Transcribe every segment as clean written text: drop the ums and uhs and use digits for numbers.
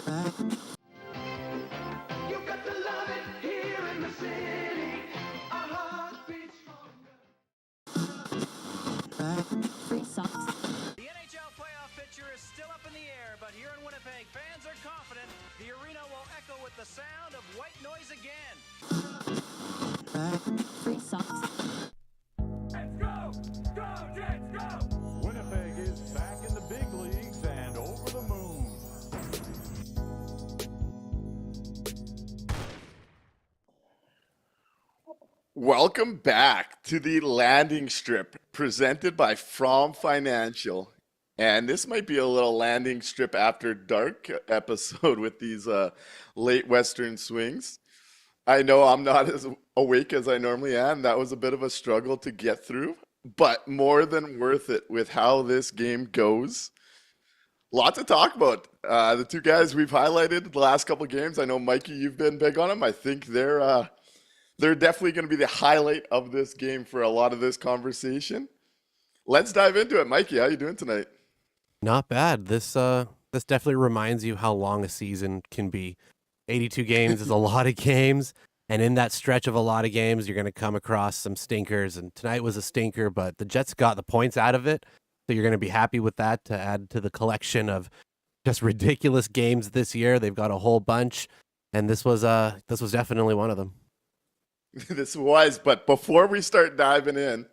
You got to love it here in the city. Our heart beats stronger. The NHL playoff picture is still up in the air, but here in Winnipeg, fans are confident the arena will echo with the sound of white noise again. Let's go! Go, Jets, go! Winnipeg is back in the big leagues and over the moon. Welcome back to the landing strip presented by From Financial. And this might be a little landing strip after dark episode with these late Western swings. I know I'm not as awake as I normally am. That was a bit of a struggle to get through, but more than worth it with how this game goes. Lot to talk about. The two guys we've highlighted the last couple of games. I know, Mikey, you've been big on them. I think they're definitely going to be the highlight of this game for a lot of this conversation. Let's dive into it. Mikey, how you doing tonight? Not bad. This definitely reminds you how long a season can be. 82 games is a lot of games, and in that stretch of a lot of games, you're going to come across some stinkers, and tonight was a stinker, but the Jets got the points out of it, so you're going to be happy with that to add to the collection of just ridiculous games this year. They've got a whole bunch, and this was definitely one of them. This was, but before we start diving in,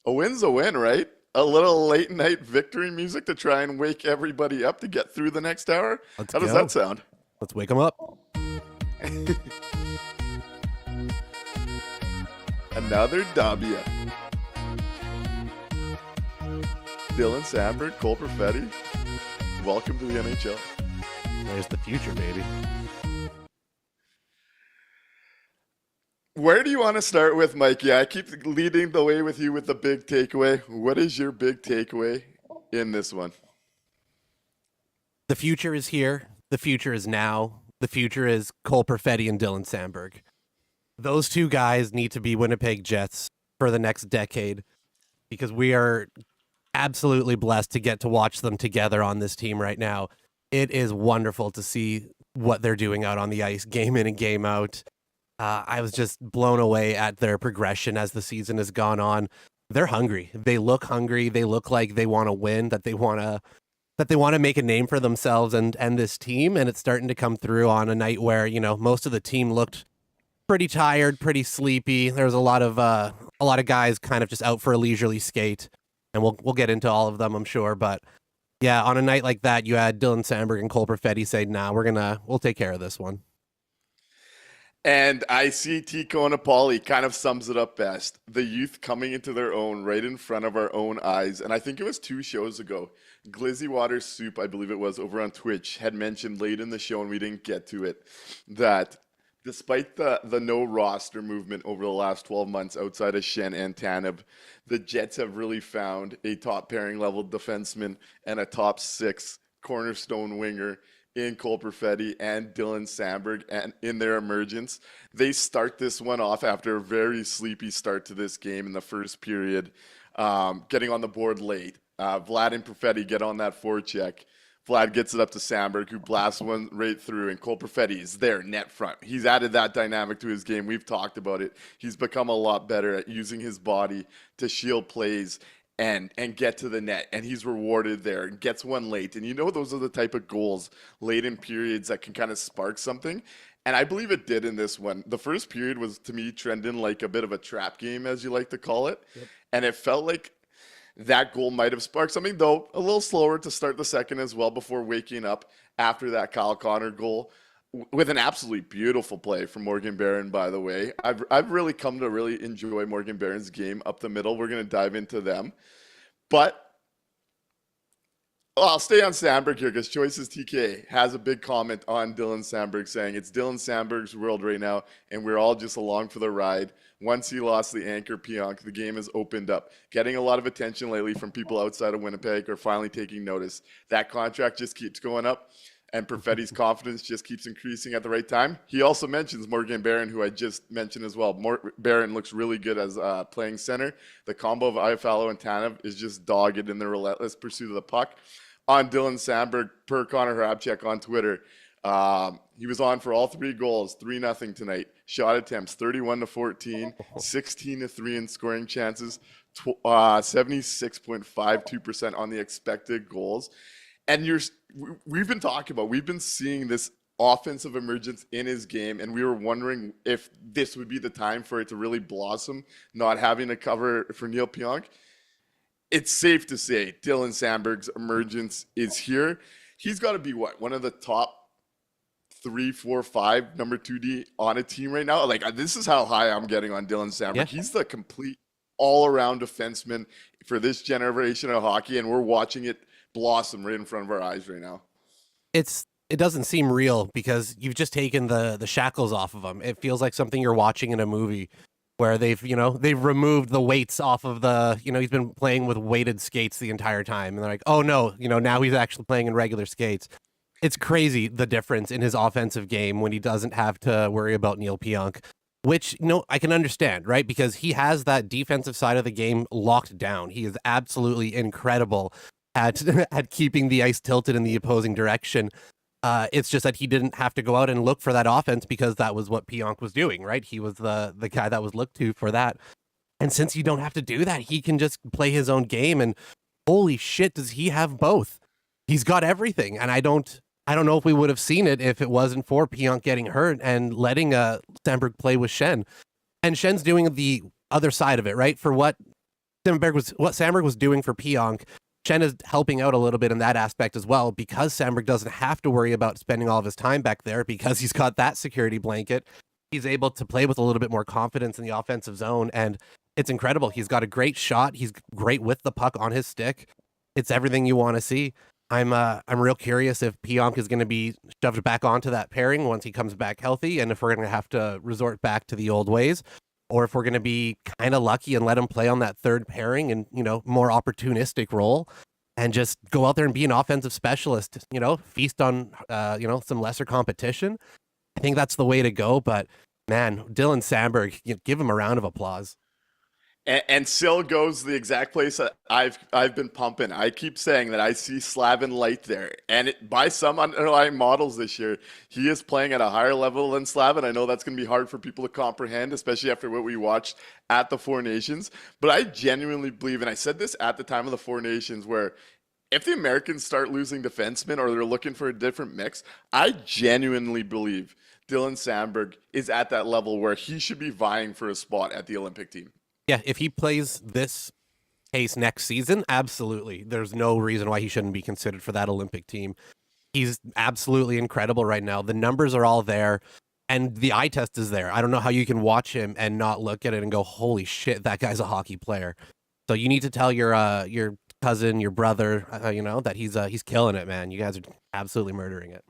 a win's a win, right? A little late night victory music to try and wake everybody up to get through the next hour. Let's How does go. that sound? Let's wake them up. Another W. Dylan Sandberg, Cole Perfetti, welcome to the NHL. There's the future, baby. Where do you want to start with, Mikey? I keep leading the way with you with the big takeaway. What is your big takeaway in this one? The future is here. The future is now. The future is Cole Perfetti and Dylan Sandberg. Those two guys need to be Winnipeg Jets for the next decade because we are absolutely blessed to get to watch them together on this team right now. It is wonderful to see what they're doing out on the ice, game in and game out. I was just blown away at their progression as the season has gone on. They're hungry. They look hungry. They look like they want to win, that they want to make a name for themselves and this team. And it's starting to come through on a night where, most of the team looked pretty tired, pretty sleepy. There was a lot of guys kind of just out for a leisurely skate. And we'll get into all of them, I'm sure. But yeah, on a night like that, you had Dylan Sandberg and Cole Perfetti say, nah, we'll take care of this one. And I see Tico and Apolli kind of sums it up best. The youth coming into their own right in front of our own eyes. And I think it was 2 shows ago. Glizzy Waters Soup, I believe it was, over on Twitch, had mentioned late in the show, and we didn't get to it, that despite the no roster movement over the last 12 months outside of Shen and Tanev, the Jets have really found a top pairing level defenseman and a top 6 cornerstone winger in Cole Perfetti and Dylan Sandberg, and in their emergence. They start this one off after a very sleepy start to this game in the first period, getting on the board late. Vlad and Perfetti get on that forecheck. Vlad gets it up to Sandberg, who blasts one right through, and Cole Perfetti is there, net front. He's added that dynamic to his game. We've talked about it. He's become a lot better at using his body to shield plays and get to the net, and he's rewarded there and gets one late. And those are the type of goals late in periods that can kind of spark something. And I believe it did in this one. The first period was, to me, trending like a bit of a trap game, as you like to call it. Yep. And it felt like that goal might have sparked something, though a little slower to start the second as well before waking up after that Kyle Connor goal with an absolutely beautiful play from Morgan Barron, by the way. I've really come to really enjoy Morgan Barron's game up the middle. We're going to dive into them. But I'll stay on Sandberg here because Choices TK has a big comment on Dylan Sandberg saying it's Dylan Sandberg's world right now, and we're all just along for the ride. Once he lost the anchor Pionk, the game has opened up. Getting a lot of attention lately from people outside of Winnipeg are finally taking notice. That contract just keeps going up, and Perfetti's confidence just keeps increasing at the right time. He also mentions Morgan Barron, who I just mentioned as well. Barron looks really good as playing center. The combo of Iafallo and Tanev is just dogged in their relentless pursuit of the puck. On Dylan Sandberg, per Connor Hrabchek on Twitter, He was on for all 3 goals, 3-0 tonight. Shot attempts, 31-14, 16-3 in scoring chances, 76.52% on the expected goals. And we've been talking about, we've been seeing this offensive emergence in his game, and we were wondering if this would be the time for it to really blossom, not having to cover for Neil Pionk. It's safe to say Dylan Sandberg's emergence is here. He's got to be one of the top 3, 4, 5 number 2D on a team right now. Like, this is how high I'm getting on Dylan Sandberg. Yeah. He's the complete all-around defenseman for this generation of hockey, and we're watching it blossom right in front of our eyes right now. It doesn't seem real because you've just taken the shackles off of him. It feels like something you're watching in a movie where they've removed the weights off of he's been playing with weighted skates the entire time, and they're like, oh no, now he's actually playing in regular skates. It's crazy the difference in his offensive game when he doesn't have to worry about Neil Pionk, which, I can understand, right? Because he has that defensive side of the game locked down. He is absolutely incredible at keeping the ice tilted in the opposing direction. It's just that he didn't have to go out and look for that offense because that was what Pionk was doing, right? He was the guy that was looked to for that. And since you don't have to do that, he can just play his own game. And holy shit, does he have both? He's got everything. And I don't know if we would have seen it if it wasn't for Pionk getting hurt and letting Sandberg play with Schenn. And Schenn's doing the other side of it, right? For what Sandberg was doing for Pionk, Schenn is helping out a little bit in that aspect as well, because Sandberg doesn't have to worry about spending all of his time back there because he's got that security blanket. He's able to play with a little bit more confidence in the offensive zone, and it's incredible. He's got a great shot. He's great with the puck on his stick. It's everything you want to see. I'm real curious if Pionk is going to be shoved back onto that pairing once he comes back healthy, and if we're going to have to resort back to the old ways, or if we're going to be kind of lucky and let him play on that third pairing and, more opportunistic role and just go out there and be an offensive specialist, feast on, some lesser competition. I think that's the way to go. But man, Dylan Sandberg, give him a round of applause. And still goes the exact place that I've been pumping. I keep saying that I see Slavin Light there. And by some underlying models this year, he is playing at a higher level than Slavin. I know that's going to be hard for people to comprehend, especially after what we watched at the Four Nations. But I genuinely believe, and I said this at the time of the Four Nations, where if the Americans start losing defensemen or they're looking for a different mix, I genuinely believe Dylan Sandberg is at that level where he should be vying for a spot at the Olympic team. Yeah, if he plays this pace next season, absolutely. There's no reason why he shouldn't be considered for that Olympic team. He's absolutely incredible right now. The numbers are all there, and the eye test is there. I don't know how you can watch him and not look at it and go, holy shit, that guy's a hockey player. So you need to tell your cousin, your brother, that he's killing it, man. You guys are absolutely murdering it.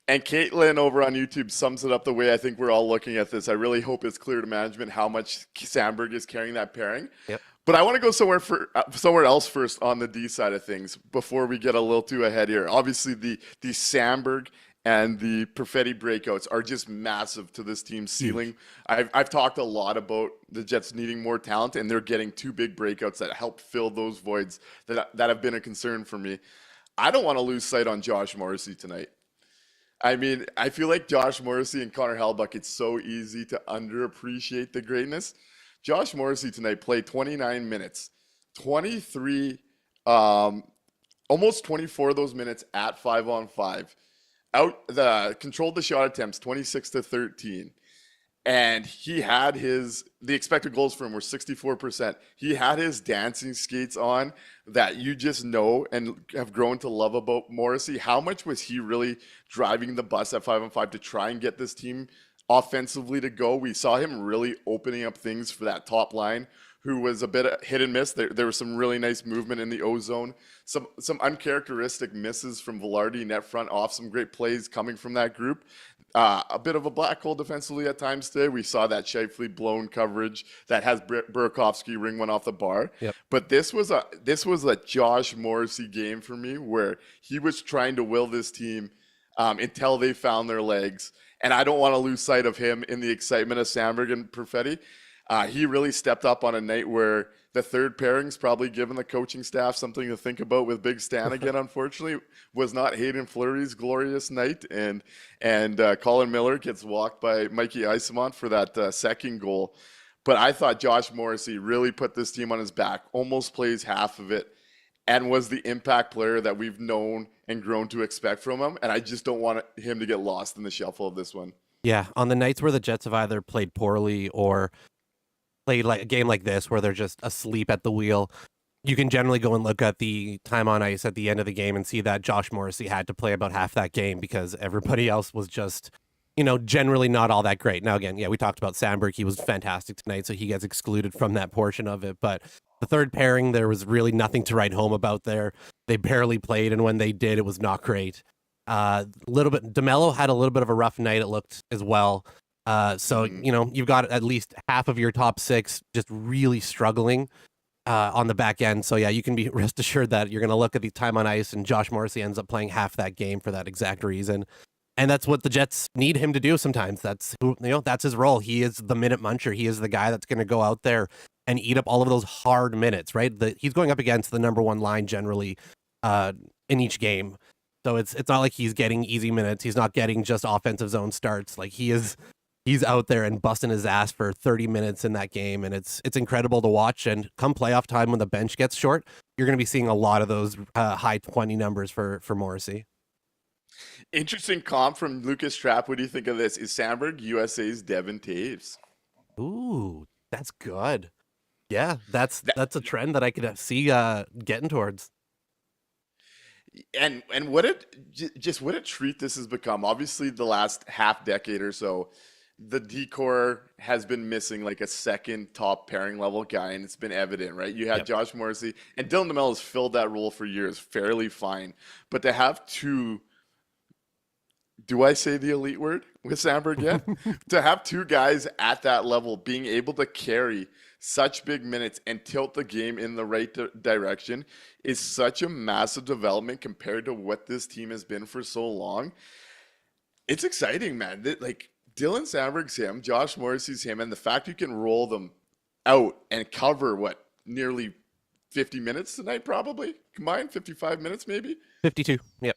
And Caitlin over on YouTube sums it up the way I think we're all looking at this. I really hope it's clear to management how much Sandberg is carrying that pairing. Yep. But I want to go somewhere else first on the D side of things before we get a little too ahead here. Obviously, the Sandberg and the Perfetti breakouts are just massive to this team's ceiling. I've talked a lot about the Jets needing more talent, and they're getting 2 big breakouts that help fill those voids that have been a concern for me. I don't want to lose sight on Josh Morrissey tonight. I mean, I feel like Josh Morrissey and Connor Hellebuyck, it's so easy to underappreciate the greatness. Josh Morrissey tonight played 29 minutes, 23, almost 24 of those minutes at 5-on-5. Controlled the shot attempts 26-13. And he had the expected goals for him were 64%. He had his dancing skates on that you just know and have grown to love about Morrissey. How much was he really driving the bus at 5-on-5 to try and get this team offensively to go? We saw him really opening up things for that top line, who was a bit hit and miss. There was some really nice movement in the O-zone. Some uncharacteristic misses from Velarde net front off some great plays coming from that group. A bit of a black hole defensively at times today. We saw that Scheifele blown coverage that has Burakovsky ring one off the bar. Yep. But this was a Josh Morrissey game for me, where he was trying to will this team until they found their legs. And I don't want to lose sight of him in the excitement of Sandberg and Perfetti. He really stepped up on a night where The third pairing's probably given the coaching staff something to think about with Big Stan again. Unfortunately, was not Hayden Fleury's glorious night, and Colin Miller gets walked by Mikey Eyssimont for that second goal. But I thought Josh Morrissey really put this team on his back, almost plays half of it, and was the impact player that we've known and grown to expect from him. And I just don't want him to get lost in the shuffle of this one. Yeah, on the nights where the Jets have either played poorly or played like a game like this where they're just asleep at the wheel, you can generally go and look at the time on ice at the end of the game and see that Josh Morrissey had to play about half that game because everybody else was just, generally not all that great. Now, again, yeah, we talked about Sandberg. He was fantastic tonight, so he gets excluded from that portion of it. But the third pairing, there was really nothing to write home about there. They barely played, and when they did, it was not great. DeMello had a little bit of a rough night, it looked, as well. You've got at least half of your top six just really struggling on the back end. So, yeah, you can be rest assured that you're going to look at the time on ice, and Josh Morrissey ends up playing half that game for that exact reason. And that's what the Jets need him to do sometimes. That's that's his role. He is the minute muncher. He is the guy that's going to go out there and eat up all of those hard minutes, right? He's going up against the number one line generally in each game. So it's not like he's getting easy minutes. He's not getting just offensive zone starts. Like he's out there and busting his ass for 30 minutes in that game, and it's incredible to watch. And come playoff time when the bench gets short, you're going to be seeing a lot of those high 20 numbers for Morrissey. Interesting comp from Lucas Trapp. What do you think of this? Is Sandberg USA's Devin Taves? Ooh, that's good. Yeah, that's a trend that I could see getting towards. And what a treat this has become. Obviously, the last half decade or so, the decor has been missing like a second top pairing level guy, and it's been evident, right? You had Josh Morrissey, and Dylan DeMello has filled that role for years, fairly fine. But to have two, do I say the elite word with Sandberg yet? To have two guys at that level being able to carry such big minutes and tilt the game in the right direction is such a massive development compared to what this team has been for so long. It's exciting, man. Like Dylan Sandberg's him, Josh Morrissey's him, and the fact you can roll them out and cover nearly 50 minutes tonight, probably combined 55 minutes, maybe 52. Yep.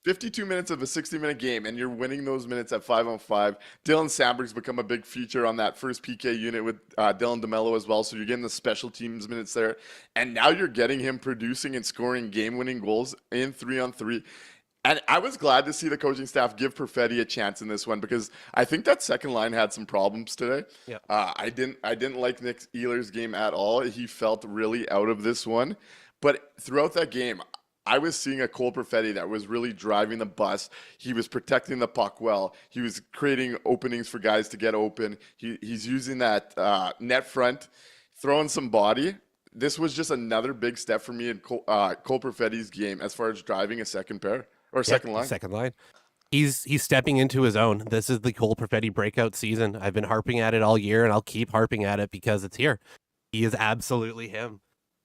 52 minutes of a 60-minute game, and you're winning those minutes at 5-on-5. Dylan Sandberg's become a big feature on that first PK unit with Dylan DeMello as well, so you're getting the special teams minutes there. And now you're getting him producing and scoring game-winning goals in 3-on-3. And I was glad to see the coaching staff give Perfetti a chance in this one because I think that second line had some problems today. Yeah. I didn't like Nick Ehlers' game at all. He felt really out of this one. But throughout that game, I was seeing a Cole Perfetti that was really driving the bus. He was protecting the puck well. He was creating openings for guys to get open. He's using that net front, throwing some body. This was just another big step for me in Cole Perfetti's game as far as driving a second pair or second line. Second line. He's stepping into his own. This is the Cole Perfetti breakout season. I've been harping at it all year, and I'll keep harping at it because it's here. He is absolutely him.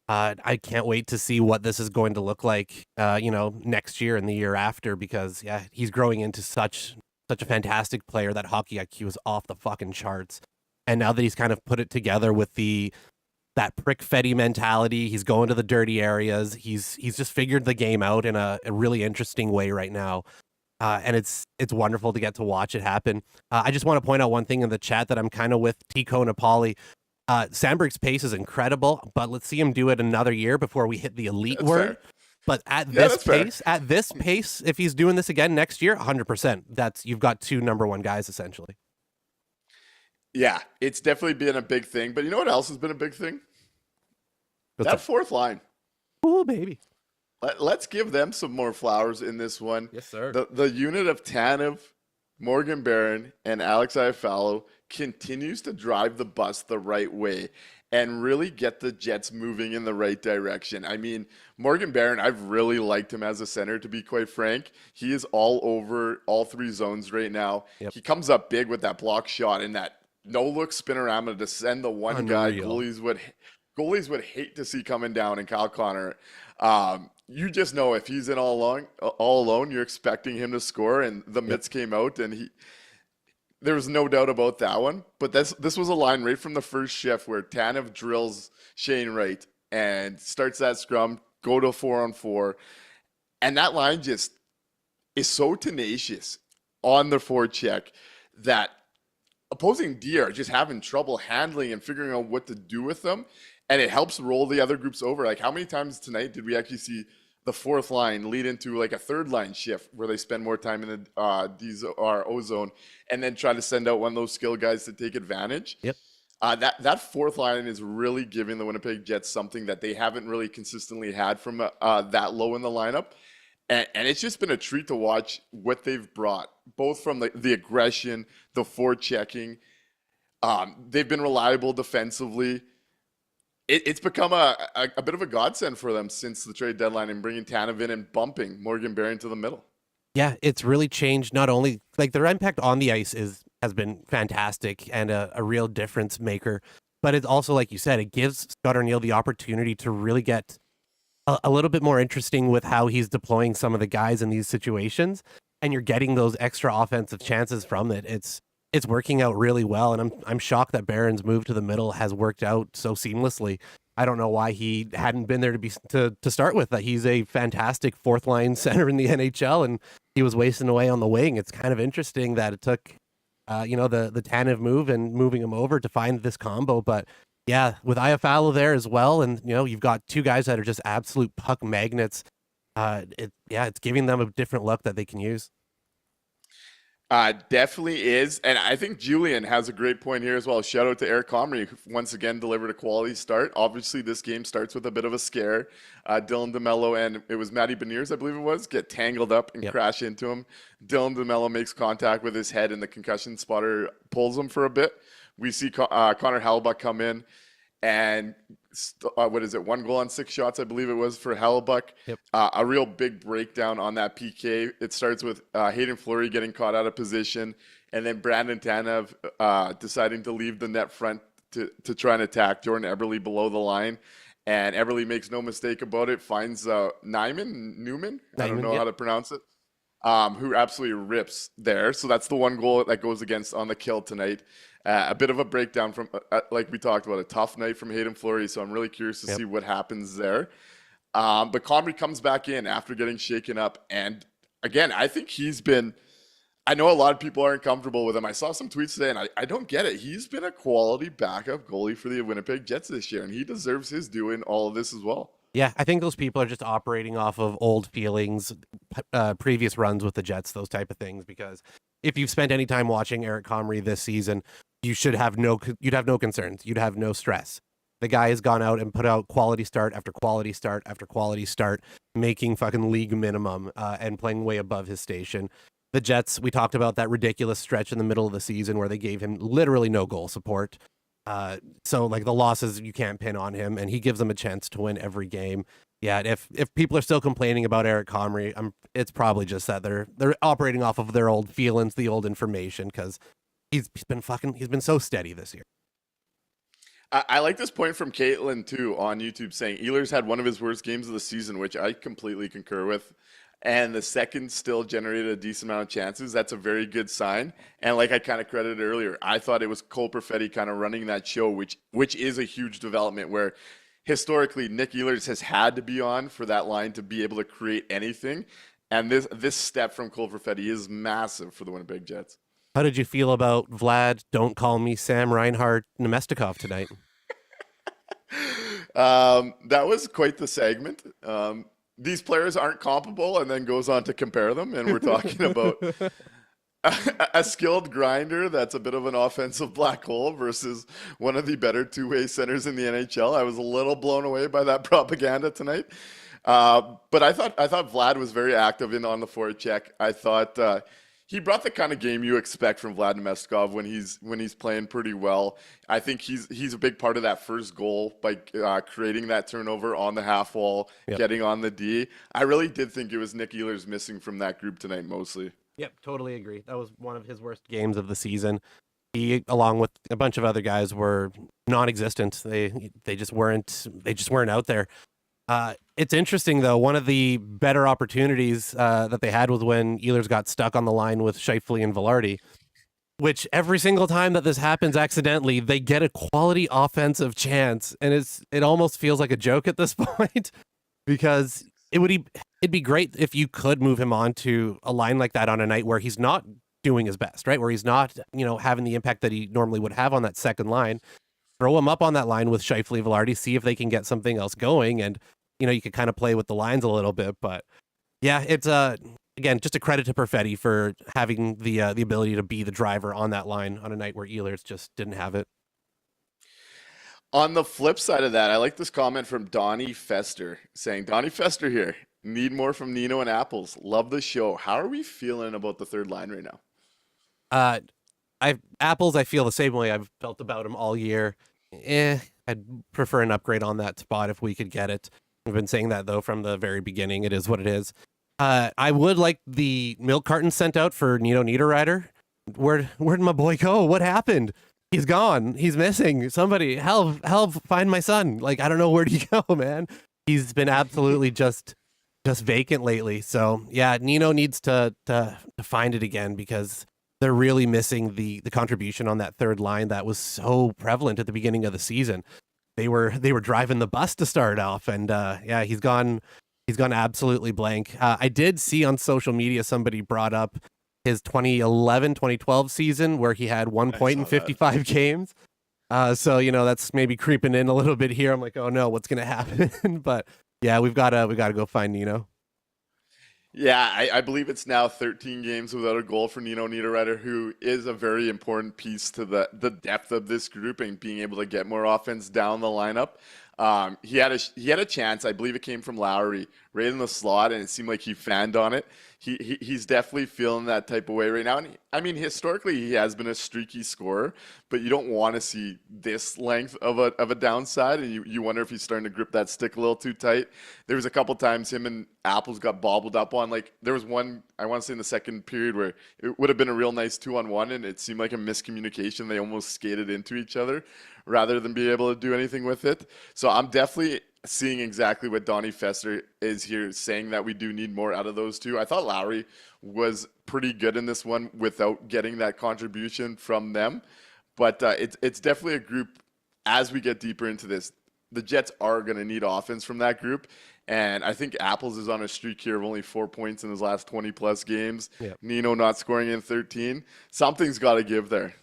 I can't wait to see what this is going to look like, next year and the year after, because he's growing into such a fantastic player. That hockey IQ is off the fucking charts. And now that he's kind of put it together with that prick Fetty mentality, he's going to the dirty areas. He's just figured the game out in a really interesting way right now. And it's wonderful to get to watch it happen. I just want to point out one thing in the chat that I'm kind of with Tico Napoli. Sandberg's pace is incredible, but let's see him do it another year before we hit the elite That's word. fair. But at that's this pace, if he's doing this again next year, 100%. You've got two number one guys essentially. Yeah, it's definitely been a big thing. But you know what else has been a big thing? What's That up? fourth line. Ooh, baby. Let's give them some more flowers in this one. Yes, sir. The unit of Tanev, Morgan Barron, and Alex Iafallo continues to drive the bus the right way and really get the Jets moving in the right direction. I mean, Morgan Barron, I've really liked him as a center, to be quite frank. He is all over all three zones right now. Yep. He comes up big with that block shot and that no-look spinorama to send the one guy Unreal. goalies would hate to see coming down in Kyle Connor. You just know if he's in all alone, you're expecting him to score, and the mitts came out, and there was no doubt about that one. But this was a line right from the first shift where Tanev drills Shane Wright and starts that scrum, go to 4-on-4. And that line just is so tenacious on the forecheck that opposing D are just having trouble handling and figuring out what to do with them. And it helps roll the other groups over. Like, how many times tonight did we actually see the fourth line lead into like a third line shift where they spend more time in the O zone and then try to send out one of those skill guys to take advantage? Yep. That fourth line is really giving the Winnipeg Jets something that they haven't really consistently had from that low in the lineup. And it's just been a treat to watch what they've brought, both from the aggression, the forechecking. They've been reliable defensively. It's become a bit of a godsend for them since the trade deadline and bringing Tanev in and bumping Morgan Barry into the middle. Yeah, it's really changed. Not only like their impact on the ice has been fantastic and a real difference maker, but it's also, like you said, it gives Scott Arniel the opportunity to really get a little bit more interesting with how he's deploying some of the guys in these situations, and you're getting those extra offensive chances from it. It's working out really well, and I'm shocked that Barron's move to the middle has worked out so seamlessly. I don't know why he hadn't been there to start with. That he's a fantastic fourth line center in the NHL, and he was wasting away on the wing. It's kind of interesting that it took, the Tanev move and moving him over to find this combo. But yeah, with Iafallo there as well, and you've got two guys that are just absolute puck magnets. It's giving them a different look that they can use. Definitely is. And I think Julian has a great point here as well. Shout out to Eric Comrie, who once again delivered a quality start. Obviously, this game starts with a bit of a scare. Dylan DeMello and it was Matty Beniers, I believe it was, get tangled up and crash into him. Dylan DeMello makes contact with his head and the concussion spotter pulls him for a bit. We see Connor Hellebuyck come in and one goal on 6 shots, I believe it was, for Hellebuyck. Yep. A real big breakdown on that PK. It starts with Hayden Fleury getting caught out of position, and then Brandon Tanev deciding to leave the net front to try and attack Jordan Eberle below the line. And Eberle makes no mistake about it, finds Newman, I don't know how to pronounce it, who absolutely rips there. So that's the one goal that goes against on the kill tonight. A bit of a breakdown from, like we talked about, a tough night from Hayden Fleury. So I'm really curious to see what happens there. But Comrie comes back in after getting shaken up. And again, I think I know a lot of people aren't comfortable with him. I saw some tweets today, and I don't get it. He's been a quality backup goalie for the Winnipeg Jets this year, and he deserves his due in all of this as well. Yeah, I think those people are just operating off of old feelings, previous runs with the Jets, those type of things. Because if you've spent any time watching Eric Comrie this season, you'd have no concerns. You'd have no stress. The guy has gone out and put out quality start after quality start after quality start, making fucking league minimum and playing way above his station. The Jets, we talked about that ridiculous stretch in the middle of the season where they gave him literally no goal support. So like the losses you can't pin on him, and he gives them a chance to win every game. Yeah, if people are still complaining about Eric Comrie, it's probably just that they're operating off of their old feelings, the old information, because he's been so steady this year. I like this point from Caitlin too on YouTube saying Ehlers had one of his worst games of the season, which I completely concur with. And the second still generated a decent amount of chances. That's a very good sign. And like I kind of credited earlier, I thought it was Cole Perfetti kind of running that show, which is a huge development where historically Nick Ehlers has had to be on for that line to be able to create anything. And this step from Cole Perfetti is massive for the Winnipeg Jets. How did you feel about Vlad, don't call me Sam Reinhart, Nemestikov tonight? That was quite the segment. These players aren't comparable, and then goes on to compare them. And we're talking about a skilled grinder that's a bit of an offensive black hole versus one of the better two-way centers in the NHL. I was a little blown away by that propaganda tonight. But I thought Vlad was very active on the forecheck. I thought he brought the kind of game you expect from Vlad Nemestikov when he's playing pretty well. I think he's a big part of that first goal by creating that turnover on the half wall, getting on the D. I really did think it was Nick Ehlers missing from that group tonight mostly. Yep, totally agree. That was one of his worst games of the season. He, along with a bunch of other guys, were non-existent. They just weren't out there. It's interesting, though. One of the better opportunities that they had was when Ehlers got stuck on the line with Scheifele and Velarde. which every single time that this happens accidentally, they get a quality offensive chance, and it almost feels like a joke at this point because it'd be great if you could move him on to a line like that on a night where he's not doing his best, right? Where he's not, having the impact that he normally would have on that second line. Throw him up on that line with Scheifele, Velarde, see if they can get something else going, and you could kind of play with the lines a little bit. But yeah, it's again, just a credit to Perfetti for having the ability to be the driver on that line on a night where Ehlers just didn't have it. On the flip side of that, I like this comment from Donnie Fester saying, Donnie Fester here, need more from Nino and Apples. Love the show. How are we feeling about the third line right now? Apples, I feel the same way I've felt about him all year. I'd prefer an upgrade on that spot if we could get it. I've been saying that, though, from the very beginning. It is what it is. I would like the milk carton sent out for Nino Niederreiter. Where'd my boy go? What happened? He's gone. He's missing. Somebody, help, find my son. Like, I don't know where'd he go, man. He's been absolutely just vacant lately. So, yeah, Nino needs to find it again because they're really missing the contribution on that third line that was so prevalent at the beginning of the season. They were driving the bus to start off, and yeah, he's gone absolutely blank. I did see on social media somebody brought up his 2011-2012 season where he had 1 point in 55 games. So that's maybe creeping in a little bit here. I'm like, oh no, what's gonna happen? But yeah, we gotta go find Nino. Yeah, I believe it's now 13 games without a goal for Nino Niederreiter, who is a very important piece to the depth of this group and being able to get more offense down the lineup. He had a chance. I believe it came from Lowry right in the slot, and it seemed like he fanned on it. He's definitely feeling that type of way right now. And I mean, historically, he has been a streaky scorer, but you don't want to see this length of a downside, and you wonder if he's starting to grip that stick a little too tight. There was a couple times him and Apples got bobbled up on. Like there was one, I want to say in the second period, where it would have been a real nice 2-on-1, and it seemed like a miscommunication. They almost skated into each other rather than be able to do anything with it. So I'm definitely seeing exactly what Donnie Fester is here saying, that we do need more out of those two. I thought Lowry was pretty good in this one without getting that contribution from them. But it's definitely a group, as we get deeper into this, the Jets are going to need offense from that group. And I think Apples is on a streak here of only 4 points in his last 20-plus games. Yep. Nino not scoring in 13. Something's got to give there.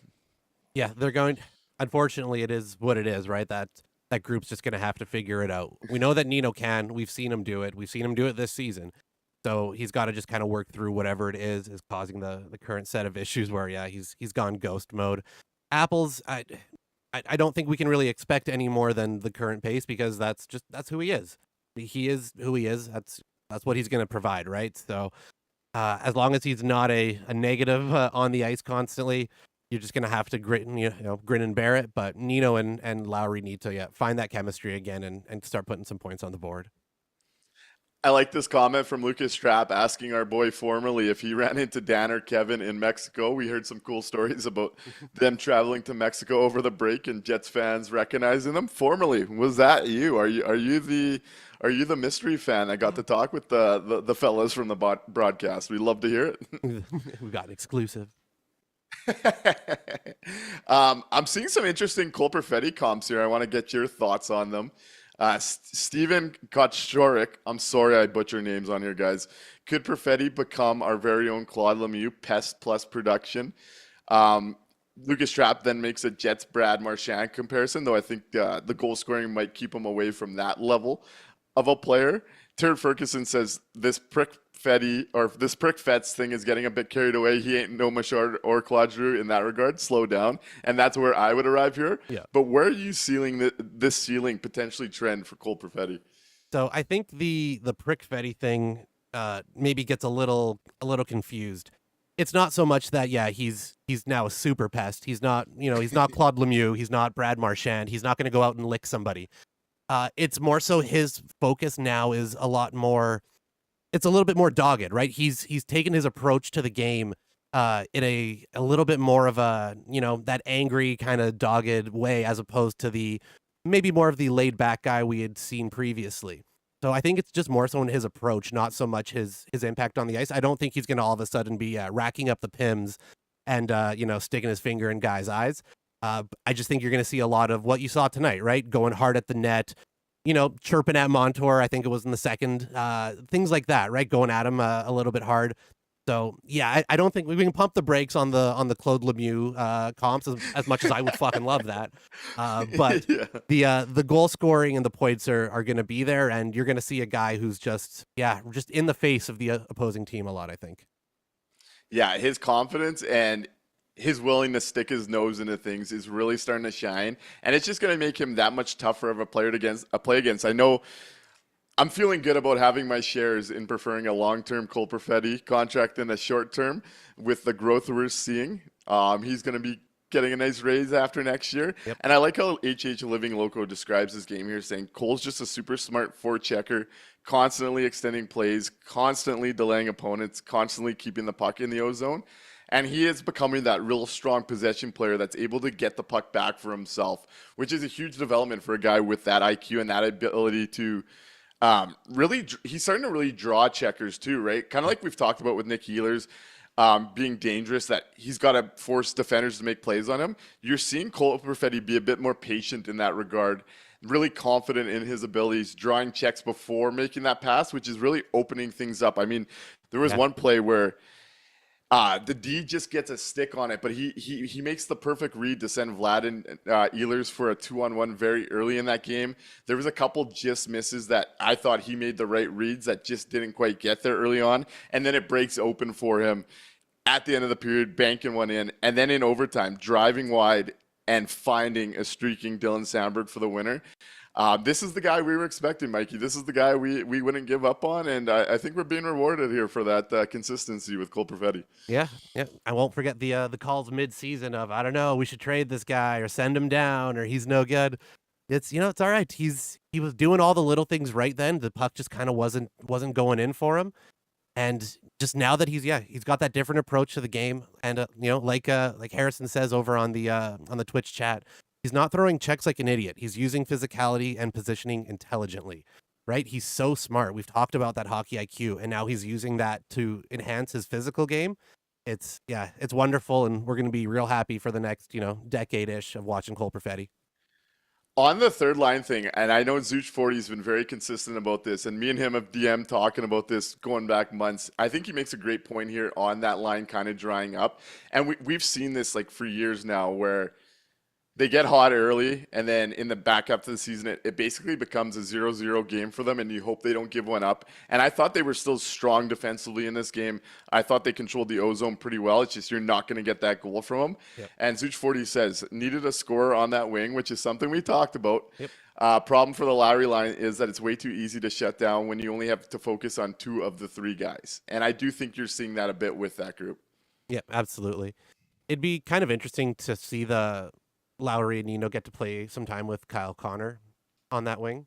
Yeah, they're going – unfortunately, it is what it is, right? That group's just going to have to figure it out. We know that Nino can. We've seen him do it. We've seen him do it this season. So he's got to just kind of work through whatever it is causing the current set of issues where, yeah, he's gone ghost mode. Apples, I don't think we can really expect any more than the current pace because that's who he is. He is who he is. That's what he's going to provide, right? So as long as he's not a negative on the ice constantly, you're just going to have to grin and bear it. But Nino and Lowry need to find that chemistry again and start putting some points on the board. I like this comment from Lucas Trapp asking our boy formerly if he ran into Dan or Kevin in Mexico. We heard some cool stories about them traveling to Mexico over the break and Jets fans recognizing them. Formerly, was that you? Are you the mystery fan that got to talk with the fellas from the broadcast? We'd love to hear it. We got exclusive. I'm seeing some interesting Cole Perfetti comps here. I want to get your thoughts on them. Steven Kochorik, I'm sorry I butcher names on here, guys. Could Perfetti become our very own Claude Lemieux, pest plus production? Lucas Trapp then makes a Jets Brad Marchand comparison, though I think the goal scoring might keep him away from that level of a player. Turd Ferguson says this prick Fetz thing is getting a bit carried away. He ain't no Machard or Claude Giroux in that regard. Slow down. And that's where I would arrive here. Yeah. But where are you seeing this ceiling potentially trend for Cole Perfetti? So I think the prick Fetty thing maybe gets a little confused. It's not so much that, yeah, he's now a super pest. He's not, he's not Claude Lemieux. He's not Brad Marchand. He's not going to go out and lick somebody. It's more so his focus now is a lot more. It's a little bit more dogged, right? He's taken his approach to the game in a little bit more of a, that angry kind of dogged way as opposed to the maybe more of the laid back guy we had seen previously. So I think it's just more so in his approach, not so much his impact on the ice. I don't think he's going to all of a sudden be racking up the PIMs and sticking his finger in guys' eyes. I just think you're going to see a lot of what you saw tonight, right? Going hard at the net, chirping at Montour. I think it was in the second, things like that, right? Going at him a little bit hard. So yeah, I don't think we can pump the brakes on the Claude Lemieux comps as much as I would fucking love that. But the goal scoring and the points are going to be there, and you're going to see a guy who's just in the face of the opposing team a lot, I think. Yeah, his confidence and his willingness to stick his nose into things is really starting to shine, and it's just going to make him that much tougher of a player to play against. I know I'm feeling good about having my shares in preferring a long-term Cole Perfetti contract than a short-term with the growth we're seeing. He's going to be getting a nice raise after next year. Yep. And I like how HH Living Loco describes his game here, saying Cole's just a super smart forechecker, constantly extending plays, constantly delaying opponents, constantly keeping the puck in the O-zone. And he is becoming that real strong possession player that's able to get the puck back for himself, which is a huge development for a guy with that IQ and that ability to he's starting to really draw checkers too, right? Kind of like we've talked about with Nick Healers being dangerous, that he's got to force defenders to make plays on him. You're seeing Cole Perfetti be a bit more patient in that regard, really confident in his abilities, drawing checks before making that pass, which is really opening things up. I mean, there was one play where the D just gets a stick on it, but he makes the perfect read to send Vlad and Ehlers for a 2-on-1 very early in that game. There was a couple just misses that I thought he made the right reads that just didn't quite get there early on, and then it breaks open for him at the end of the period, banking one in, and then in overtime, driving wide and finding a streaking Dylan Sandberg for the winner. This is the guy we were expecting, Mikey. This is the guy we wouldn't give up on, and I think we're being rewarded here for that consistency with Cole Perfetti. Yeah. I won't forget the calls mid-season of, I don't know, we should trade this guy or send him down or he's no good. It's it's all right. He was doing all the little things right then. The puck just kind of wasn't going in for him, and just now that he's got that different approach to the game, and like Harrison says over on the Twitch chat. He's not throwing checks like an idiot. He's using physicality and positioning intelligently, right? He's so smart. We've talked about that hockey IQ, and now he's using that to enhance his physical game. It's wonderful, and we're going to be real happy for the next, decade-ish of watching Cole Perfetti. On the third line thing, and I know Zooch 40 has been very consistent about this, and me and him have DM talking about this going back months. I think he makes a great point here on that line kind of drying up. And we've seen this like for years now where they get hot early, and then in the back half of the season, it basically becomes a 0-0 game for them, and you hope they don't give one up. And I thought they were still strong defensively in this game. I thought they controlled the O-zone pretty well. It's just you're not going to get that goal from them. Yep. And Zooch 40 says, needed a scorer on that wing, which is something we talked about. Yep. Problem for the Lowry line is that it's way too easy to shut down when you only have to focus on two of the three guys. And I do think you're seeing that a bit with that group. Yeah, absolutely. It'd be kind of interesting to see the Lowry and Nino get to play some time with Kyle Connor on that wing.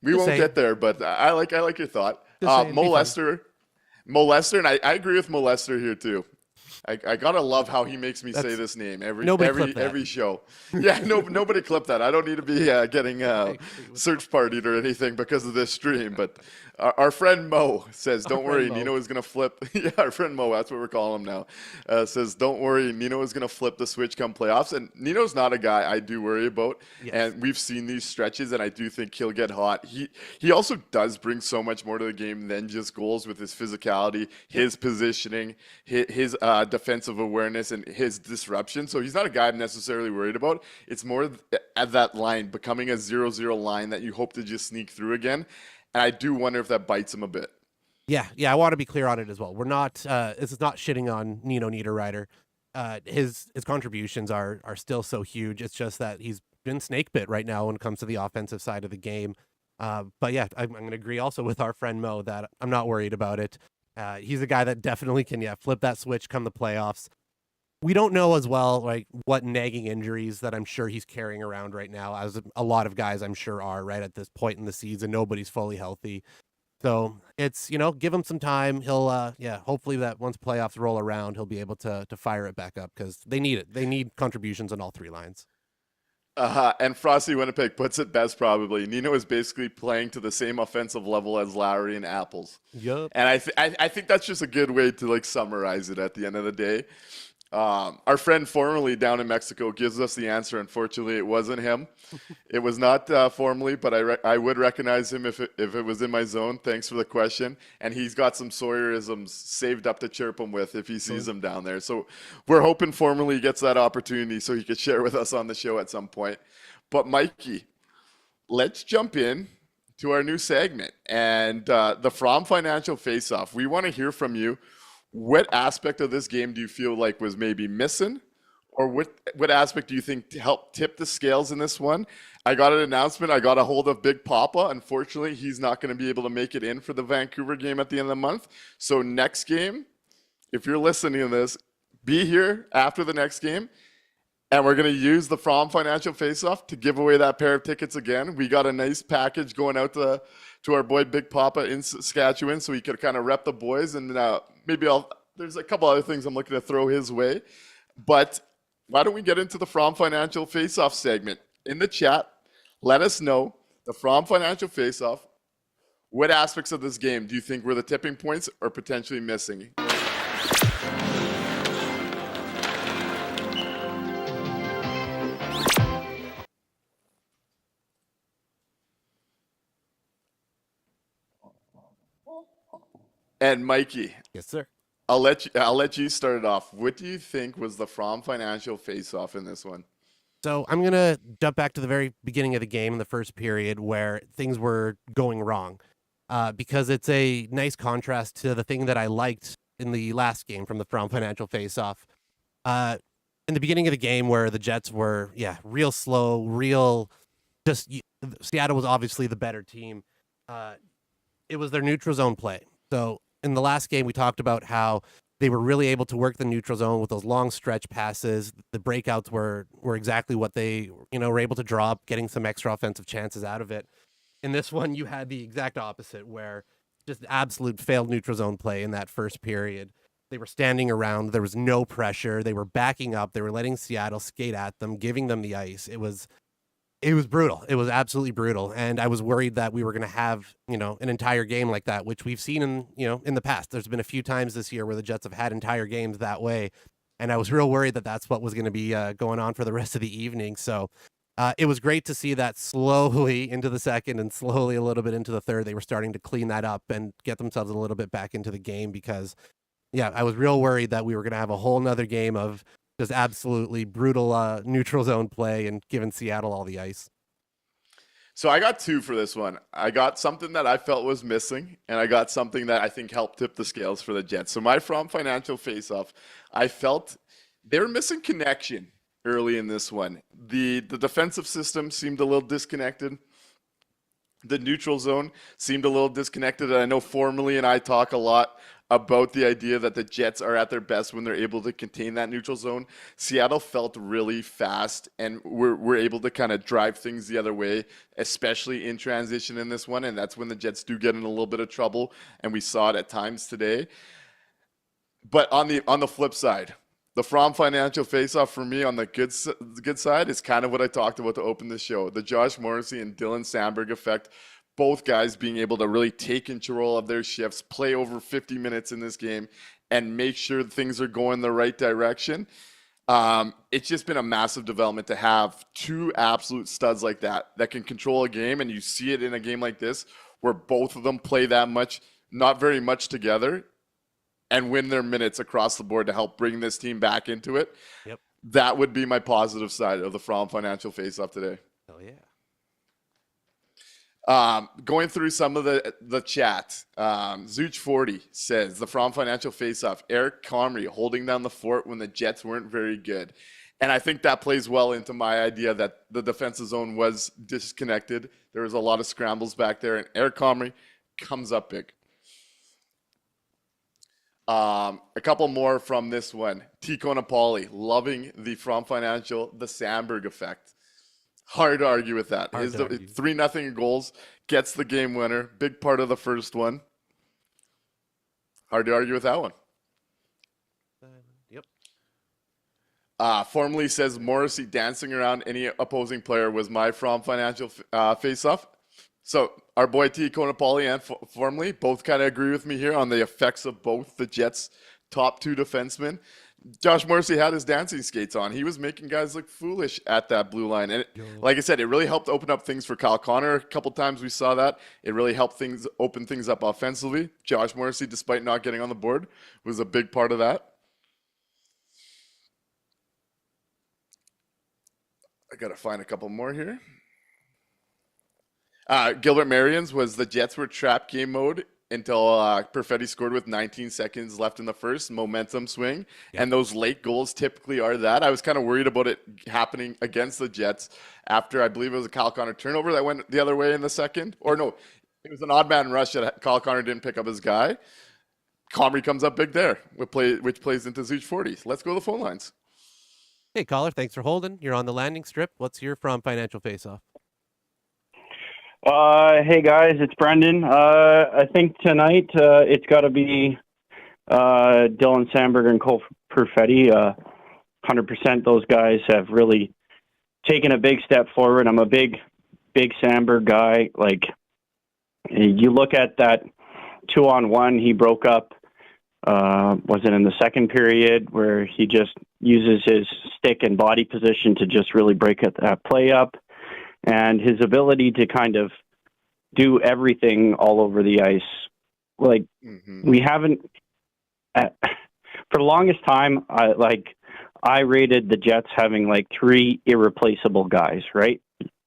We won't get there, but I like your thought. Mo Lester, and I agree with Mo Lester here too. I gotta love how he makes me say this name every show. Yeah, nobody clip that. I don't need to be getting search partied or anything because of this stream. But our friend Mo says, "Don't worry, Nino is gonna flip." Yeah, our friend Mo, that's what we're calling him now. Says, "Don't worry, Nino is gonna flip the switch come playoffs." And Nino's not a guy I do worry about. Yes. And we've seen these stretches, and I do think he'll get hot. He also does bring so much more to the game than just goals with his physicality, his positioning, his defensive awareness, and his disruption. So he's not a guy I'm necessarily worried about. It's more at that line becoming a 0-0 line that you hope to just sneak through again. And I do wonder if that bites him a bit. Yeah, I want to be clear on it as well. We're not this is not shitting on Nino Niederreiter. His contributions are still so huge. It's just that he's been snake bit right now when it comes to the offensive side of the game. But yeah, I'm going to agree also with our friend Mo that I'm not worried about it. He's a guy that definitely can flip that switch come the playoffs. We don't know as well like what nagging injuries that I'm sure he's carrying around right now, as a lot of guys I'm sure are right at this point in the season. Nobody's fully healthy. So it's, give him some time. He'll, hopefully that once playoffs roll around, he'll be able to fire it back up because they need it. They need contributions on all three lines. And Frosty Winnipeg puts it best probably. Nino is basically playing to the same offensive level as Lowry and Apples. Yup. And I think that's just a good way to like summarize it at the end of the day. Our friend formerly down in Mexico gives us the answer. Unfortunately, it wasn't him. It was not formerly, but I would recognize him if it was in my zone. Thanks for the question. And he's got some Sawyerisms saved up to chirp him with if he sees him down there. So we're hoping formerly gets that opportunity so he could share with us on the show at some point. But Mikey, let's jump in to our new segment and the From Financial Face-Off. We want to hear from you. What aspect of this game do you feel like was maybe missing? Or what aspect do you think helped tip the scales in this one? I got an announcement. I got a hold of Big Papa. Unfortunately, he's not going to be able to make it in for the Vancouver game at the end of the month. So next game, if you're listening to this, be here after the next game. And we're going to use the From Financial Face-Off to give away that pair of tickets again. We got a nice package going out to our boy Big Papa in Saskatchewan so he could kind of rep the boys. And maybe there's a couple other things I'm looking to throw his way. But why don't we get into the From Financial Face-Off segment? In the chat, let us know, the From Financial Face-Off, what aspects of this game do you think were the tipping points or potentially missing? And Mikey, Yes, sir. I'll let you start it off. What do you think was the From Financial Face-Off in this one? So I'm going to jump back to the very beginning of the game in the first period where things were going wrong because it's a nice contrast to the thing that I liked in the last game from the From Financial Face-Off. In the beginning of the game where the Jets were, real slow, Seattle was obviously the better team. It was their neutral zone play. So in the last game, we talked about how they were really able to work the neutral zone with those long stretch passes. The breakouts were exactly what they were able to draw up, getting some extra offensive chances out of it. In this one, you had the exact opposite, where just absolute failed neutral zone play in that first period. They were standing around. There was no pressure. They were backing up. They were letting Seattle skate at them, giving them the ice. It was brutal. It was absolutely brutal. And I was worried that we were going to have, an entire game like that, which we've seen in the past. There's been a few times this year where the Jets have had entire games that way. And I was real worried that that's what was going to be going on for the rest of the evening. So it was great to see that slowly into the second and slowly a little bit into the third. They were starting to clean that up and get themselves a little bit back into the game because, I was real worried that we were going to have a whole nother game of just absolutely brutal neutral zone play and giving Seattle all the ice. So I got two for this one. I got something that I felt was missing, and I got something that I think helped tip the scales for the Jets. So my From Financial Face-Off, I felt they were missing connection early in this one. The defensive system seemed a little disconnected. The neutral zone seemed a little disconnected. And I know formerly and I talk a lot about the idea that the Jets are at their best when they're able to contain that neutral zone. Seattle felt really fast and we're able to kind of drive things the other way, especially in transition in this one. And that's when the Jets do get in a little bit of trouble. And we saw it at times today. But on the flip side, the From Financial Face-Off for me on the good side is kind of what I talked about to open the show. The Josh Morrissey and Dylan Sandberg effect. Both guys being able to really take control of their shifts, play over 50 minutes in this game, and make sure things are going the right direction. It's just been a massive development to have two absolute studs like that can control a game, and you see it in a game like this where both of them play that much, not very much together, and win their minutes across the board to help bring this team back into it. Yep. That would be my positive side of the From Financial Face-Off today. Hell yeah. Going through some of the chat, Zooch40 says the From Financial Face-Off, Eric Comrie holding down the fort when the Jets weren't very good. And I think that plays well into my idea that the defensive zone was disconnected. There was a lot of scrambles back there, and Eric Comrie comes up big. A couple more from this one. Tico Napoli, loving the From Financial, the Sandberg effect. Hard to argue with that. His 3-0 goals gets the game winner. Big part of the first one. Hard to argue with that one. Yep. Formerly says Morrissey dancing around any opposing player was my From Financial face-off. So our boy T. Konopoli and formerly both kind of agree with me here on the effects of both the Jets' top two defensemen. Josh Morrissey had his dancing skates on. He was making guys look foolish at that blue line. And like I said, it really helped open up things for Kyle Connor. A couple times we saw that. It really helped open things up offensively. Josh Morrissey, despite not getting on the board, was a big part of that. I got to find a couple more here. Gilbert Marions was the Jets were trap game mode until Perfetti scored with 19 seconds left in the first, momentum swing. Yep. And those late goals typically are that. I was kind of worried about it happening against the Jets after, I believe it was a Kyle Connor turnover that went the other way in the second. Or no, it was an odd man rush that Kyle Connor didn't pick up his guy. Comrie comes up big there, which plays into Zooch 40. Let's go to the phone lines. Hey, caller, thanks for holding. You're on the landing strip. What's your From Financial Face-Off? Hey guys, it's Brendan. I think tonight it's got to be Dylan Sandberg and Cole Perfetti. 100% those guys have really taken a big step forward. I'm a big Sandberg guy. Like, you look at that 2-on-1 he broke up, was it in the second period, where he just uses his stick and body position to just really break that play up. And his ability to kind of do everything all over the ice. Like, we haven't, for the longest time, I rated the Jets having like three irreplaceable guys, right?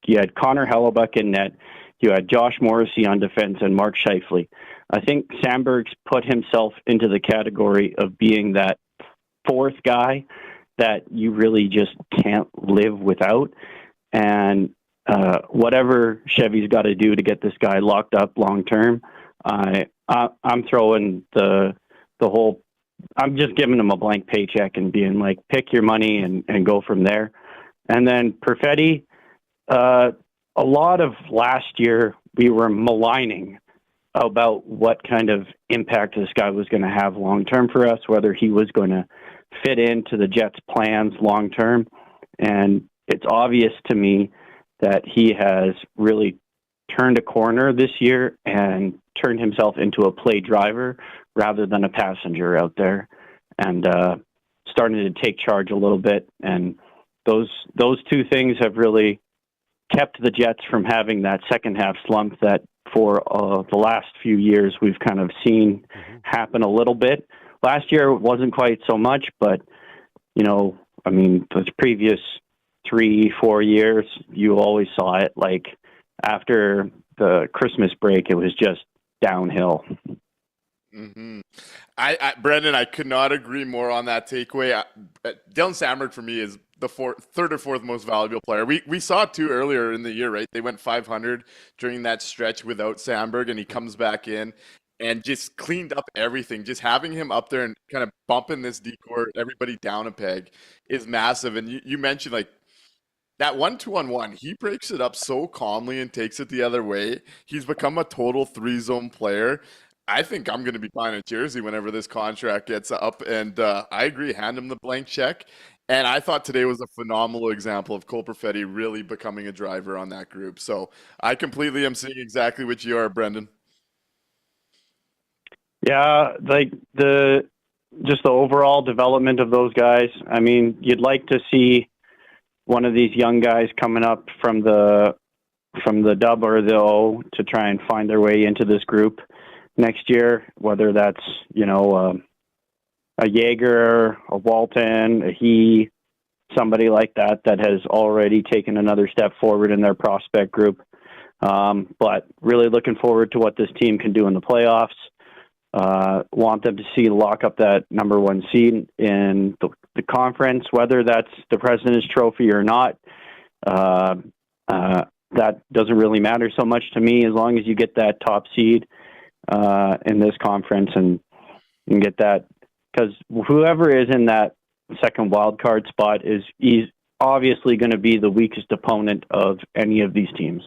You had Connor Hellebuck in net, you had Josh Morrissey on defense, and Mark Scheifele. I think Sandberg's put himself into the category of being that fourth guy that you really just can't live without. And whatever Chevy's got to do to get this guy locked up long term, I'm throwing the whole. I'm just giving him a blank paycheck and being like, pick your money and go from there. And then Perfetti, a lot of last year we were maligning about what kind of impact this guy was going to have long term for us, whether he was going to fit into the Jets' plans long term. And it's obvious to me that he has really turned a corner this year and turned himself into a play driver rather than a passenger out there, and starting to take charge a little bit. And those two things have really kept the Jets from having that second half slump that for the last few years we've kind of seen happen a little bit. Last year it wasn't quite so much, but, you know, I mean, those previous 3-4 years, you always saw it. Like, after the Christmas break, it was just downhill. Brendan, I could not agree more on that takeaway. Dylan Sandberg for me is the third or fourth most valuable player. We saw it too earlier in the year, right? They went 500 during that stretch without Sandberg, and he comes back in and just cleaned up everything. Just having him up there and kind of bumping this decor, everybody down a peg, is massive. And you mentioned, like, that 1-2-on-1, he breaks it up so calmly and takes it the other way. He's become a total 3-zone player. I think I'm going to be buying a jersey whenever this contract gets up. And I agree, hand him the blank check. And I thought today was a phenomenal example of Cole Perfetti really becoming a driver on that group. So I completely am seeing exactly what you are, Brendan. Yeah, like just the overall development of those guys. I mean, you'd like to see one of these young guys coming up from the dub or the O to try and find their way into this group next year, whether that's, you know, a Jaeger, a Walton, somebody like that has already taken another step forward in their prospect group. But really looking forward to what this team can do in the playoffs. Want them to see lock up that number one seed in the conference, whether that's the President's Trophy or not. That doesn't really matter so much to me as long as you get that top seed in this conference and get that, because whoever is in that second wild card spot is obviously going to be the weakest opponent of any of these teams.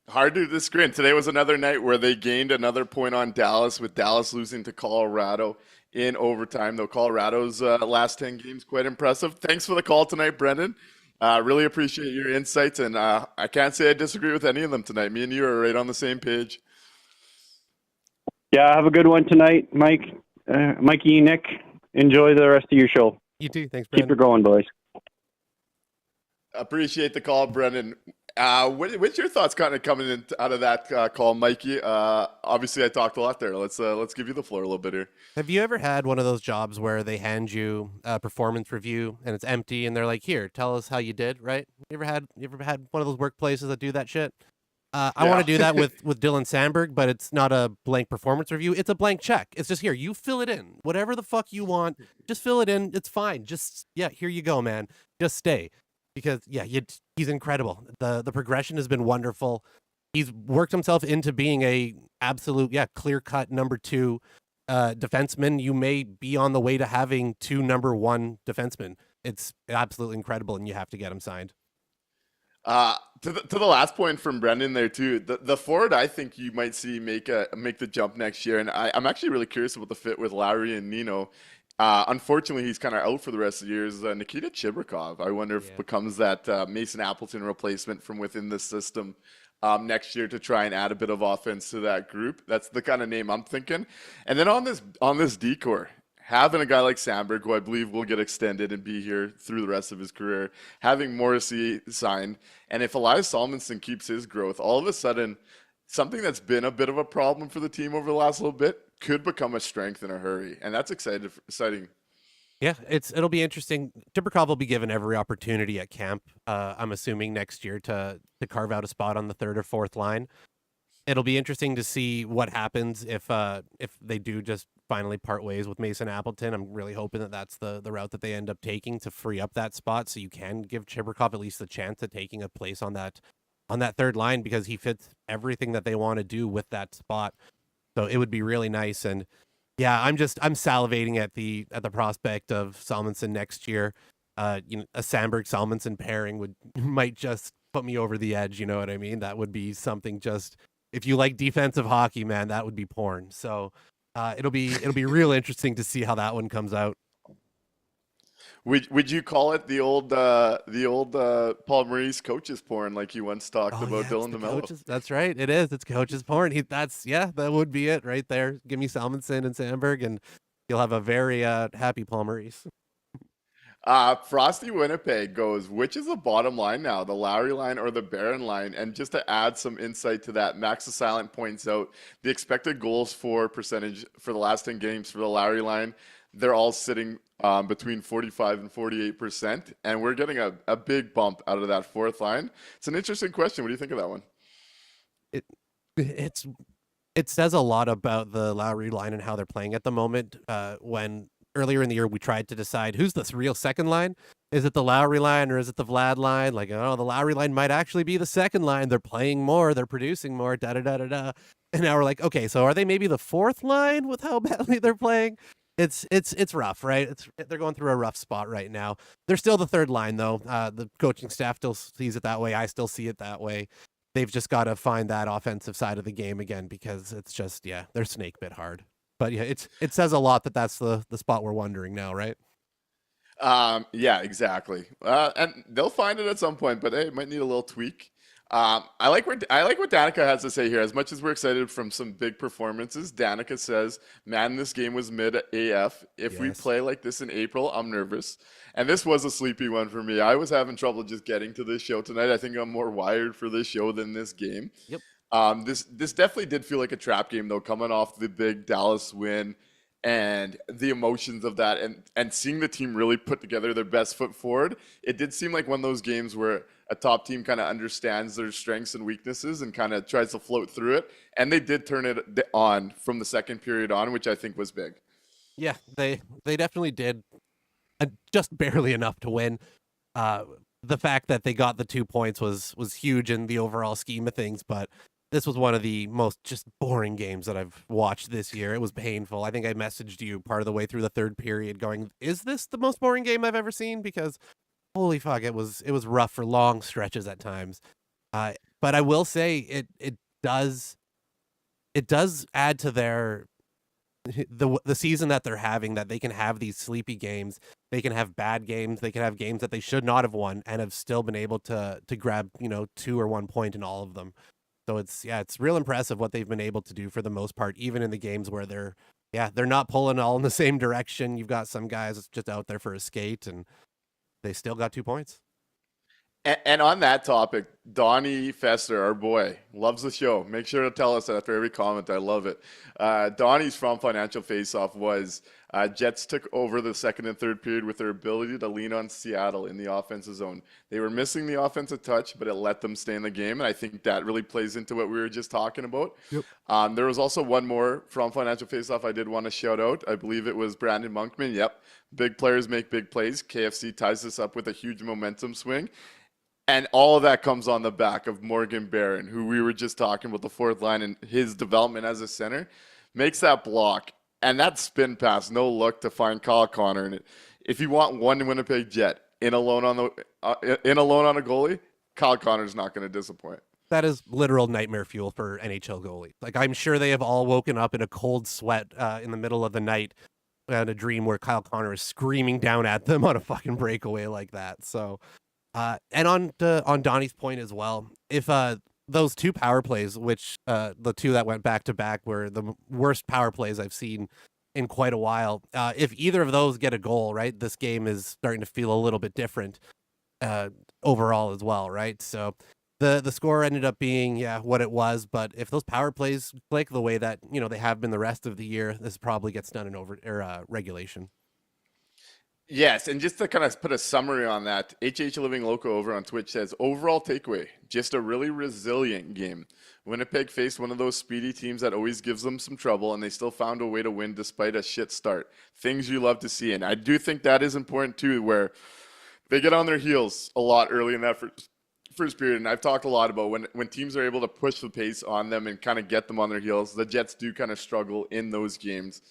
Hard to disagree. And today was another night where they gained another point on Dallas, with Dallas losing to Colorado in overtime. Though Colorado's last 10 games quite impressive. Thanks for the call tonight, Brendan. Really appreciate your insights, and I can't say I disagree with any of them tonight. Me and you are right on the same page. Yeah, have a good one tonight, Mike. Mikey and Nik, enjoy the rest of your show. You too. Thanks, Keep Brandon. it going, boys. Appreciate the call, Brendan. What's your thoughts kind of coming in out of that call, Mikey? Obviously, I talked a lot there. Let's give you the floor a little bit here. Have you ever had one of those jobs where they hand you a performance review and it's empty and they're like, "Here, tell us how you did," right? You ever had one of those workplaces that do that shit? I want to do that with Dylan Sandberg, but it's not a blank performance review. It's a blank check. It's just, here, you fill it in. Whatever the fuck you want, just fill it in. It's fine. Just, here you go, man. Just stay. Because, he's incredible. The progression has been wonderful. He's worked himself into being a absolute, clear-cut number 2 defenseman. You may be on the way to having 2 number 1 defensemen. It's absolutely incredible, and you have to get him signed. To the last point from Brendan there too, the forward I think you might see make the jump next year, and I'm actually really curious about the fit with Lowry and Nino. Unfortunately, he's kind of out for the rest of the year. Is Nikita Chibrikov. I wonder if becomes that Mason Appleton replacement from within the system next year to try and add a bit of offense to that group. That's the kind of name I'm thinking. And then on this decor, having a guy like Sandberg, who I believe will get extended and be here through the rest of his career, having Morrissey signed, and if Elias Salmonson keeps his growth, all of a sudden, something that's been a bit of a problem for the team over the last little bit could become a strength in a hurry, and that's exciting. Yeah, it'll be interesting. Tiberkov will be given every opportunity at camp. I'm assuming next year to carve out a spot on the 3rd or 4th line. It'll be interesting to see what happens if they do just finally part ways with Mason Appleton. I'm really hoping that that's the route that they end up taking to free up that spot, so you can give Chibrikov at least the chance of taking a place on that 3rd line, because he fits everything that they want to do with that spot. So it would be really nice. And I'm salivating at the prospect of Salmonson next year. A Sandberg Salmonson pairing might just put me over the edge. You know what I mean? That would be something just. If you like defensive hockey, man, that would be porn. So it'll be real interesting to see how that one comes out. Would you call it the old Paul Maurice coaches porn, like you once talked about Dylan DeMello? That's right. It is. It's coaches porn. That would be it right there. Give me Salmonson and Sandberg, and you'll have a very happy Paul Maurice. Frosty Winnipeg goes, which is the bottom line now, the Lowry line or the Barron line? And just to add some insight to that, Max the Silent points out the expected goals for percentage for the last 10 games for the Lowry line, they're all sitting between 45 and 48%, and we're getting a big bump out of that 4th line. It's an interesting question. What do you think of that one? It says a lot about the Lowry line and how they're playing at the moment. When earlier in the year we tried to decide who's the real second line. Is it the Lowry line or is it the Vlad line? Like, the Lowry line might actually be the second line. They're playing more. They're producing more. Da-da-da-da-da. And now we're like, okay, so are they maybe the 4th line with how badly they're playing? It's rough, right? They're going through a rough spot right now. They're still the 3rd line, though. The coaching staff still sees it that way. I still see it that way. They've just got to find that offensive side of the game again, because it's just, they're snake bit hard. But it says a lot that that's the spot we're wondering now, right? Yeah, exactly. And they'll find it at some point, but hey, it might need a little tweak. I like what Danica has to say here. As much as we're excited from some big performances, Danica says, "Man, this game was mid AF. If we play like this in April, I'm nervous." And this was a sleepy one for me. I was having trouble just getting to this show tonight. I think I'm more wired for this show than this game. Yep. This definitely did feel like a trap game, though, coming off the big Dallas win and the emotions of that, and seeing the team really put together their best foot forward. It did seem like one of those games where a top team kind of understands their strengths and weaknesses and kind of tries to float through it. And they did turn it on from the second period on, which I think was big. Yeah, they definitely did, just barely enough to win. The fact that they got the 2 points was huge in the overall scheme of things, but this was one of the most just boring games that I've watched this year. It was painful. I think I messaged you part of the way through the 3rd period going, is this the most boring game I've ever seen? Because holy fuck, it was rough for long stretches at times. But I will say it does add to the season that they're having, that they can have these sleepy games, they can have bad games, they can have games that they should not have won and have still been able to grab 2 or 1 point in all of them. So it's real impressive what they've been able to do for the most part, even in the games where they're not pulling all in the same direction. You've got some guys just out there for a skate, and they still got 2 points. And on that topic, Donnie Fester, our boy, loves the show. Make sure to tell us that after every comment. I love it. Donnie's from Financial Faceoff was Jets took over the second and third period with their ability to lean on Seattle in the offensive zone. They were missing the offensive touch, but it let them stay in the game, and I think that really plays into what we were just talking about. Yep. There was also one more from Financial Faceoff I did want to shout out. I believe it was Brandon Monkman. Yep. Big players make big plays. KFC ties this up with a huge momentum swing. And all of that comes on the back of Morgan Barron, who we were just talking about, the fourth line and his development as a center, makes that block. And that spin pass, no look to find Kyle Connor in it. If you want one Winnipeg Jet in alone on a goalie, Kyle Connor's not going to disappoint. That is literal nightmare fuel for NHL goalies. Like, I'm sure they have all woken up in a cold sweat in the middle of the night and a dream where Kyle Connor is screaming down at them on a fucking breakaway like that. So. And on Donnie's point as well, if those 2 power plays, which the 2 that went back to back were the worst power plays I've seen in quite a while, if either of those get a goal, right, this game is starting to feel a little bit different overall as well, right? So the score ended up being what it was, but if those power plays click the way that they have been the rest of the year, this probably gets done in regulation. Yes, and just to kind of put a summary on that, HH Living Loco over on Twitch says, overall takeaway, just a really resilient game. Winnipeg faced one of those speedy teams that always gives them some trouble, and they still found a way to win despite a shit start. Things you love to see, and I do think that is important too, where they get on their heels a lot early in that first period, and I've talked a lot about when teams are able to push the pace on them and kind of get them on their heels, the Jets do kind of struggle in those games.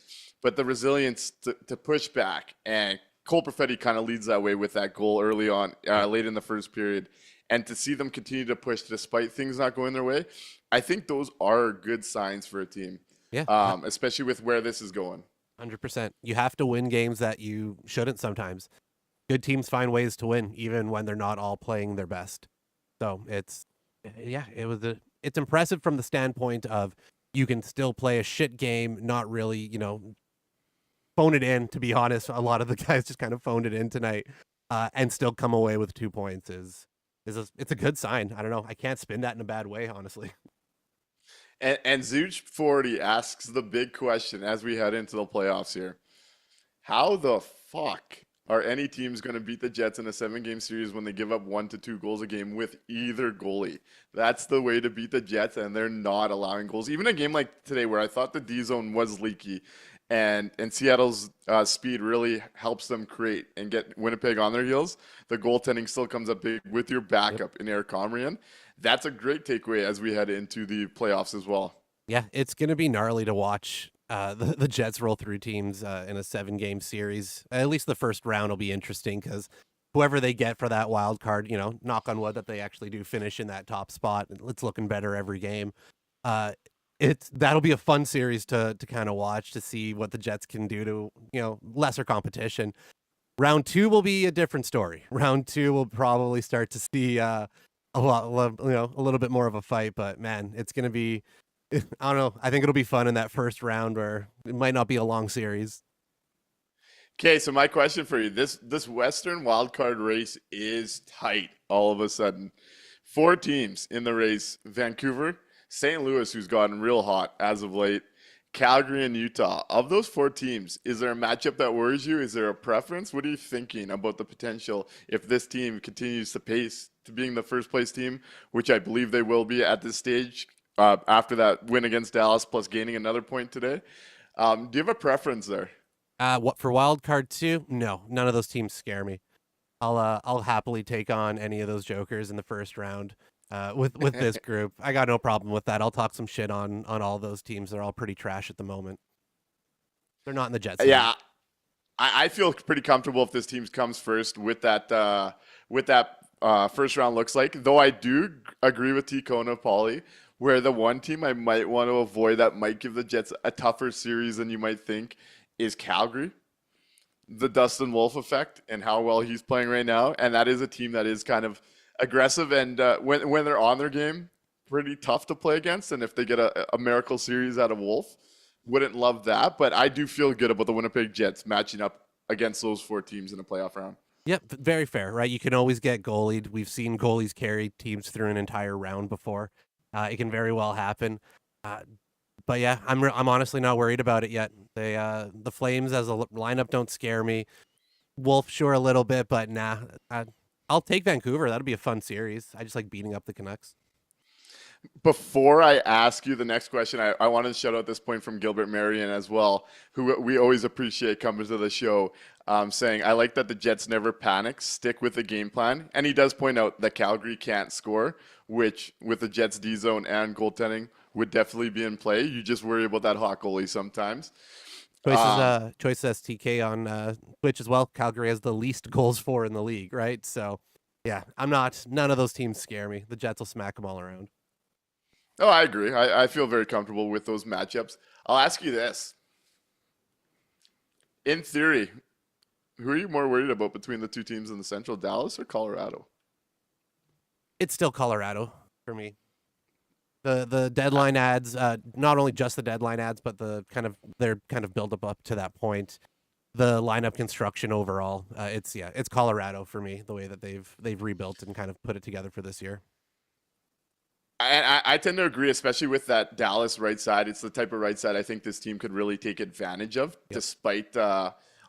But the resilience to push back, and Cole Perfetti kind of leads that way with that goal early on, late in the first period. And to see them continue to push despite things not going their way, I think those are good signs for a team. Yeah. Especially with where this is going. 100%. You have to win games that you shouldn't sometimes. Good teams find ways to win, even when they're not all playing their best. So it's impressive from the standpoint of you can still play a shit game, not really, phone it in, to be honest. A lot of the guys just kind of phoned it in tonight and still come away with 2 points it's a good sign. I don't know. I can't spin that in a bad way, honestly. And Zooch40 asks the big question as we head into the playoffs here. How the fuck are any teams going to beat the Jets in a 7-game series when they give up 1 to 2 goals a game with either goalie? That's the way to beat the Jets, and they're not allowing goals. Even a game like today where I thought the D zone was leaky, and Seattle's speed really helps them create and get Winnipeg on their heels. The goaltending still comes up big with your backup in Eric Comrie. That's a great takeaway as we head into the playoffs as well. Yeah, it's going to be gnarly to watch the Jets roll through teams in a 7-game series. At least the first round will be interesting because whoever they get for that wild card, knock on wood that they actually do finish in that top spot. It's looking better every game. That'll be a fun series to kind of watch, to see what the Jets can do to, lesser competition. Round 2 will be a different story. Round 2 will probably start to see a little bit more of a fight, but man, it's going to be, I don't know. I think it'll be fun in that first round where it might not be a long series. Okay, so my question for you, this Western wildcard race is tight all of a sudden. 4 teams in the race: Vancouver, St. Louis, who's gotten real hot as of late, Calgary, and Utah. Of those 4 teams, is there a matchup that worries you? Is there a preference? What are you thinking about the potential if this team continues to pace to being the first place team, which I believe they will be at this stage after that win against Dallas plus gaining another point today? Do you have a preference there? What for wild card 2? No, none of those teams scare me. I'll happily take on any of those jokers in the first round. With this group, I got no problem with that. I'll talk some shit on all those teams. They're all pretty trash at the moment. They're not in the Jets. Yeah, I feel pretty comfortable if this team comes first with that first round looks like. Though I do agree with T. Kona Pauly, where the one team I might want to avoid that might give the Jets a tougher series than you might think is Calgary. The Dustin Wolf effect and how well he's playing right now. And that is a team that is kind of aggressive and when they're on their game, pretty tough to play against. And if they get a miracle series out of Wolf, wouldn't love that. But I do feel good about the Winnipeg Jets matching up against those 4 teams in a playoff round. Yep, very fair, right? You can always get goalied. We've seen goalies carry teams through an entire round before. It can very well happen. But yeah, I'm honestly not worried about it yet. The Flames as a lineup don't scare me. Wolf, sure, a little bit, but nah. I'll take Vancouver. That'll be a fun series. I just like beating up the Canucks. Before I ask you the next question, I wanted to shout out this point from Gilbert Marion as well, who we always appreciate coming to the show, saying, I like that the Jets never panic, stick with the game plan. And he does point out that Calgary can't score, which with the Jets D zone and goaltending would definitely be in play. You just worry about that hot goalie sometimes. Choices STK on Twitch as well. Calgary has the least goals for in the league, right? So yeah, none of those teams scare me. The Jets will smack them all around. Oh, I agree. I feel very comfortable with those matchups. I'll ask you this. In theory, who are you more worried about between the 2 teams in the Central, Dallas or Colorado? It's still Colorado for me. The deadline ads, not only just the deadline ads, but their kind of build up to that point. The lineup construction overall, it's Colorado for me. The way that they've rebuilt and kind of put it together for this year. I tend to agree, especially with that Dallas right side. It's the type of right side I think this team could really take advantage of, despite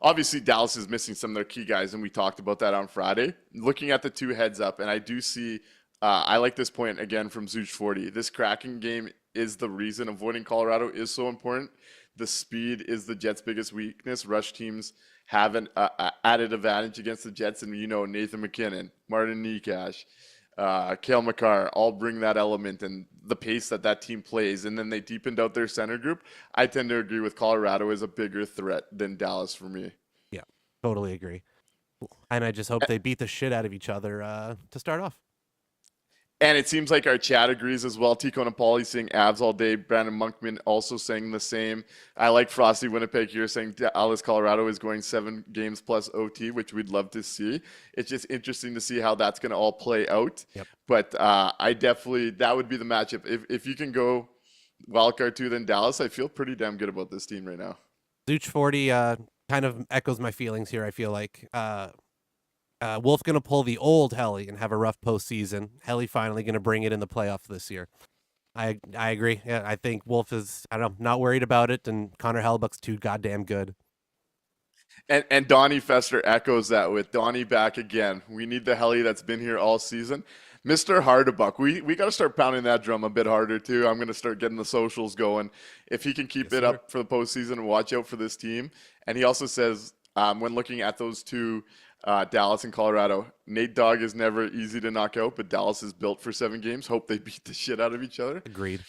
obviously Dallas is missing some of their key guys, and we talked about that on Friday. Looking at the 2 heads up, and I do see, I like this point again from Zooch40. This Kraken game is the reason avoiding Colorado is so important. The speed is the Jets' biggest weakness. Rush teams have an added advantage against the Jets, and Nathan McKinnon, Martin Nikash, Cale Makar all bring that element and the pace that team plays, and then they deepened out their center group. I tend to agree with Colorado is a bigger threat than Dallas for me. Yeah, totally agree. And I just hope they beat the shit out of each other to start off. And it seems like our chat agrees as well. Tico Napoli saying Avs all day. Brandon Monkman also saying the same. I like Frosty Winnipeg here saying Dallas, Colorado is going 7 games plus OT, which we'd love to see. It's just interesting to see how that's going to all play out. Yep. But I definitely, that would be the matchup. If you can go wildcard 2 then Dallas, I feel pretty damn good about this team right now. Zooch 40 kind of echoes my feelings here, I feel like. Wolf going to pull the old Helly and have a rough postseason. Helly finally going to bring it in the playoffs this year. I agree. Yeah, I think Wolf is, not worried about it, and Connor Hellebuyck's too goddamn good. And Donnie Fester echoes that with Donnie back again. We need the Helly that's been here all season. Mr. Hardebuck, we got to start pounding that drum a bit harder too. I'm going to start getting the socials going. If he can keep it up for the postseason and watch out for this team. And he also says, when looking at those 2, Dallas and Colorado, Nate Dogg is never easy to knock out, but Dallas is built for 7 games. Hope they beat the shit out of each other. Agreed.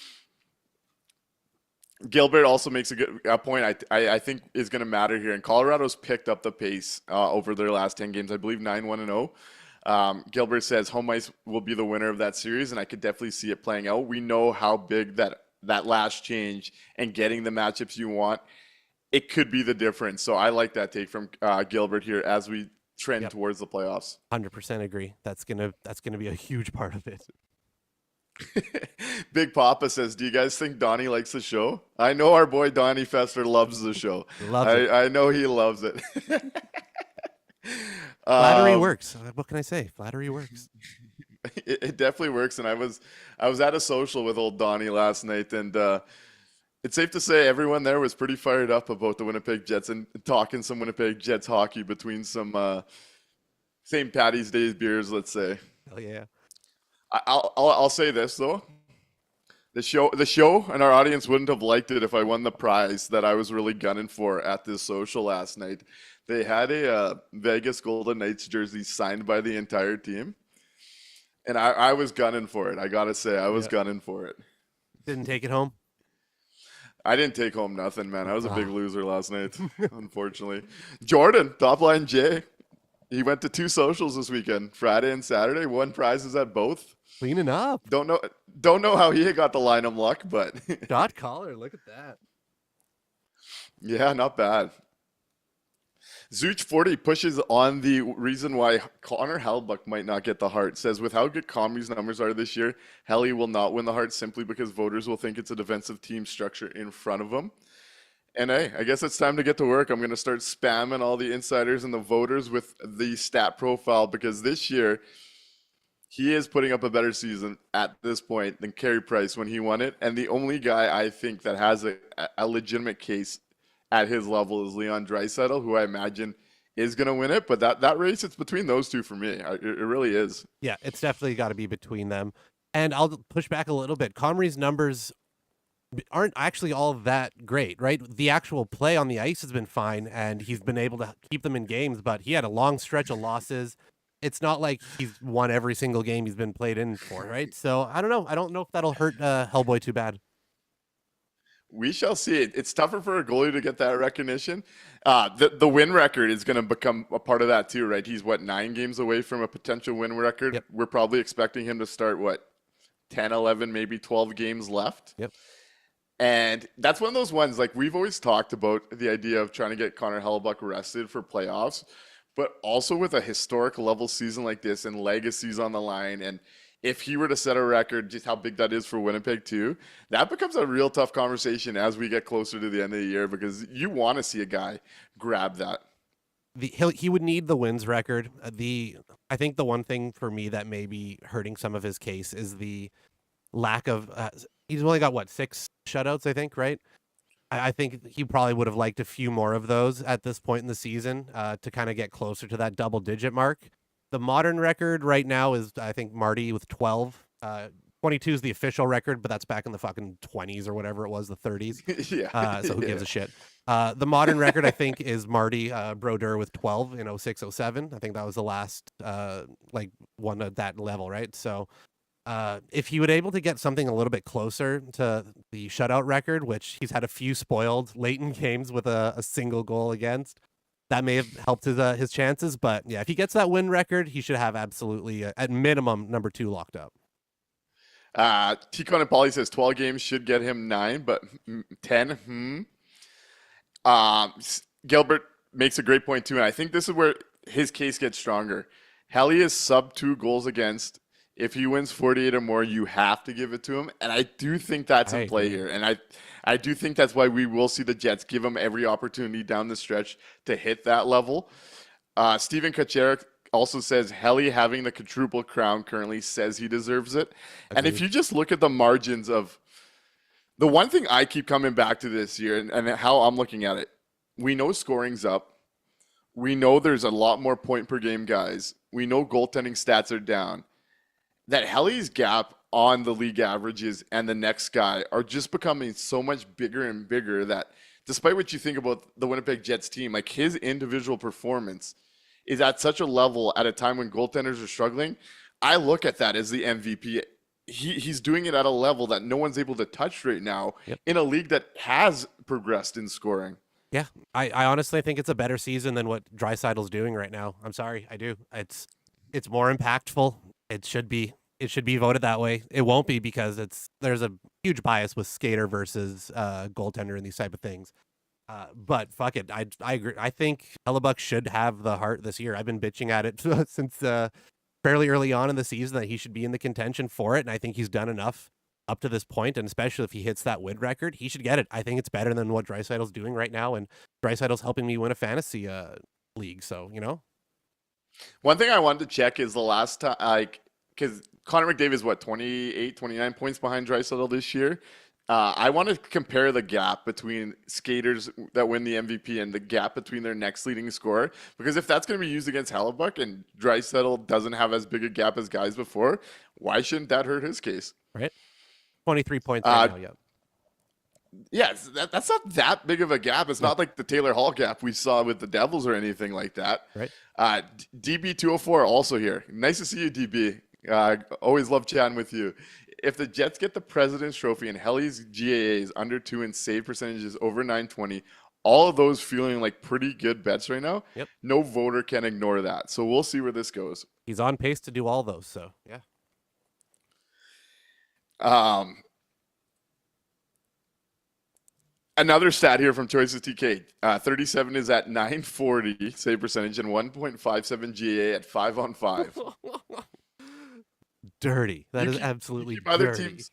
Gilbert also makes a good point I think is going to matter here. And Colorado's picked up the pace over their last 10 games. I believe 9-1-0. Gilbert says home ice will be the winner of that series, and I could definitely see it playing out. We know how big that last change and getting the matchups you want, it could be the difference. So I like that take from Gilbert here as we trend towards the playoffs. 100% agree. That's gonna be a huge part of it. Big Papa says, do you guys think Donnie likes the show? I know our boy Donnie Fester loves the show. I know he loves it. Flattery works. What can I say? Flattery works. It definitely works. And I was at a social with old Donnie last night, and it's safe to say everyone there was pretty fired up about the Winnipeg Jets and talking some Winnipeg Jets hockey between some St. Patty's Day beers, let's say. Hell yeah. I'll say this though. The show and our audience wouldn't have liked it if I won the prize that I was really gunning for at this social last night. They had a Vegas Golden Knights jersey signed by the entire team. And I was gunning for it. I got to say, I was gunning for it. Didn't take it home? I didn't take home nothing, man. I was a big loser last night, unfortunately. Jordan, top line J. He went to 2 socials this weekend, Friday and Saturday. Won prizes at both. Cleaning up. Don't know how he got the lineup luck, but Shot caller. Look at that. yeah, not bad. Zooch40 pushes on the reason why Connor Hellebuyck might not get the Hart. Says, with how good Comrie's numbers are this year, Helly will not win the Hart simply because voters will think it's a defensive team structure in front of him. And hey, I guess it's time to get to work. I'm going to start spamming all the insiders and the voters with the stat profile because this year he is putting up a better season at this point than Carey Price when he won it. And the only guy I think that has a legitimate case at his level is Leon Draisaitl, who I imagine is going to win it. But that race, it's between those two for me. It really is. Yeah, it's definitely got to be between them. And I'll push back a little bit. Comrie's numbers aren't actually all that great, right? The actual play on the ice has been fine, and he's been able to keep them in games, but he had a long stretch of losses. It's not like he's won every single game he's been played in for, right? So I don't know. I don't know if that'll hurt Hellboy too bad. We shall see. It's tougher for a goalie to get that recognition. The win record is going to become a part of that too, right? He's 9 games away from a potential win record. Yep. We're probably expecting him to start 10, 11, maybe 12 games left. Yep. And that's one of those ones, like we've always talked about the idea of trying to get Connor Hellebuyck rested for playoffs, but also with a historic level season like this and legacies on the line. And if he were to set a record, just how big that is for Winnipeg too, that becomes a real tough conversation as we get closer to the end of the year because you want to see a guy grab that. He would need the wins record. I think the one thing for me that may be hurting some of his case is the lack of he's only got 6 shutouts, I think, right? I think he probably would have liked a few more of those at this point in the season to kind of get closer to that double-digit mark. The modern record right now is, I think, Marty with 12. 22 is the official record, but that's back in the fucking 20s or whatever it was, the 30s. Yeah. So who gives a shit? The modern record, I think, is Marty Brodeur with 12 in 06-07. I think that was the last one at that level, right? So if he would able to get something a little bit closer to the shutout record, which he's had a few spoiled late in games with a single goal against, that may have helped his chances. But yeah, if he gets that win record, he should have absolutely, at minimum, number 2 locked up. Ticon and Pauly says 12 games should get him 9, but 10. Gilbert makes a great point too, and I think this is where his case gets stronger. Helly is sub 2 goals against. If he wins 48 or more, you have to give it to him, and I do think that's in play here, and I do think that's why we will see the Jets give him every opportunity down the stretch to hit that level. Steven Kacharik also says Helly having the quadruple crown currently says he deserves it. Agreed. And if you just look at the margins of the one thing I keep coming back to this year and how I'm looking at it, we know scoring's up. We know there's a lot more point per game guys. We know goaltending stats are down. That Helly's gap on the league averages and the next guy are just becoming so much bigger and bigger that despite what you think about the Winnipeg Jets team, like his individual performance is at such a level at a time when goaltenders are struggling. I look at that as the MVP. He's doing it at a level that no one's able to touch right now in a league that has progressed in scoring. Yeah, I honestly think it's a better season than what Draisaitl's doing right now. I'm sorry, I do. It's more impactful. It should be voted that way. It won't be because there's a huge bias with skater versus goaltender and these type of things. But fuck it, I agree. I think Hellebuyck should have the Hart this year. I've been bitching at it since fairly early on in the season that he should be in the contention for it, and I think he's done enough up to this point, and especially if he hits that win record, he should get it. I think it's better than what Draisaitl's doing right now, and Draisaitl's helping me win a fantasy league, so, you know. One thing I wanted to check is the last time, because Connor McDavid is 28, 29 points behind Draisaitl this year. I want to compare the gap between skaters that win the MVP and the gap between their next leading scorer. Because if that's going to be used against Hellebuyck and Draisaitl doesn't have as big a gap as guys before, why shouldn't that hurt his case? Right. 23 points right now, yeah. Yeah, that's not that big of a gap. It's not like the Taylor Hall gap we saw with the Devils or anything like that. Right. DB204 also here. Nice to see you, DB. Always love chatting with you. If the Jets get the President's Trophy and Helly's GAA is under 2 and save percentages over 920, all of those feeling like pretty good bets right now. Yep. No voter can ignore that. So we'll see where this goes. He's on pace to do all those. So yeah. Another stat here from Choices TK. 37 is at 940 save percentage and 1.57 GA at 5-on-5. Dirty. That You is keep- absolutely keep other dirty. teams.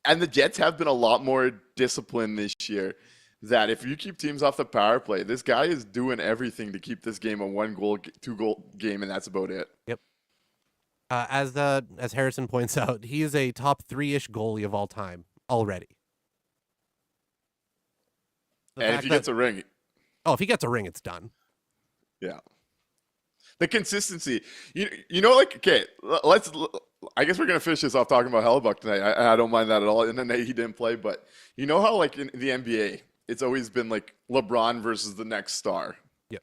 And the Jets have been a lot more disciplined this year. That if you keep teams off the power play, this guy is doing everything to keep this game a 1-goal, 2-goal game, and that's about it. Yep. As Harrison points out, he is a top 3-ish goalie of all time already. The And if fact he that- gets a ring, if he gets a ring, it's done. yeah. The consistency, you know, like, okay, let's. I guess we're gonna finish this off talking about Hellebuck tonight. I don't mind that at all. In the night he didn't play, but you know how like in the NBA, it's always been like LeBron versus the next star. Yep.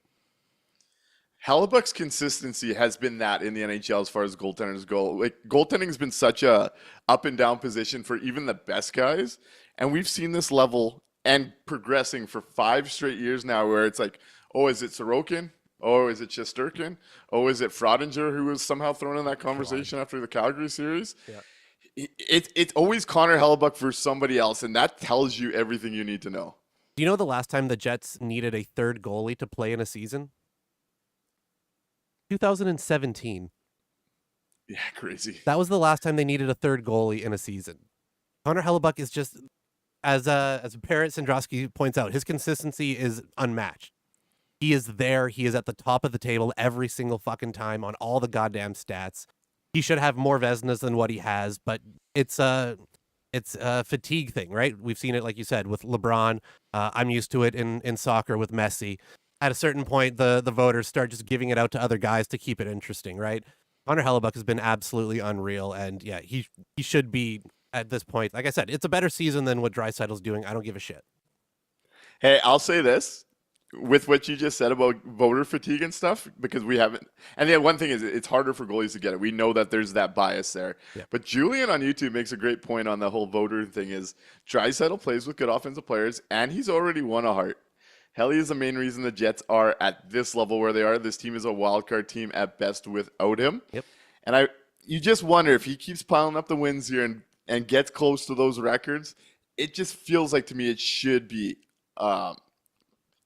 Hellebuck's consistency has been that in the NHL as far as goaltenders go. Like goaltending's been such a up and down position for even the best guys, and we've seen this level and progressing for 5 straight years now, where it's like, oh, is it Sorokin? Oh, is it Shesterkin? Oh, is it Frodinger who was somehow thrown in that conversation after the Calgary series? Yeah. It's always Connor Hellebuck versus somebody else, and that tells you everything you need to know. Do you know the last time the Jets needed a third goalie to play in a season? 2017. Yeah, crazy. That was the last time they needed a third goalie in a season. Connor Hellebuck is just, as Parrot Sandrowski points out, his consistency is unmatched. He is there. He is at the top of the table every single fucking time on all the goddamn stats. He should have more Vezinas than what he has, but it's a fatigue thing, right? We've seen it, like you said, with LeBron. I'm used to it in soccer with Messi. At a certain point, the voters start just giving it out to other guys to keep it interesting, right? Connor Hellebuck has been absolutely unreal, and yeah, he should be at this point. Like I said, it's a better season than what Draisaitl's doing. I don't give a shit. Hey, I'll say this. With what you just said about voter fatigue and stuff, because we haven't, and then one thing is it's harder for goalies to get it. We know that there's that bias there. Yeah. But Julian on YouTube makes a great point on the whole voter thing is Draisaitl plays with good offensive players, and he's already won a heart. Helly is the main reason the Jets are at this level where they are. This team is a wild card team at best without him. Yep. And you just wonder if he keeps piling up the wins here and gets close to those records, it just feels like to me it should be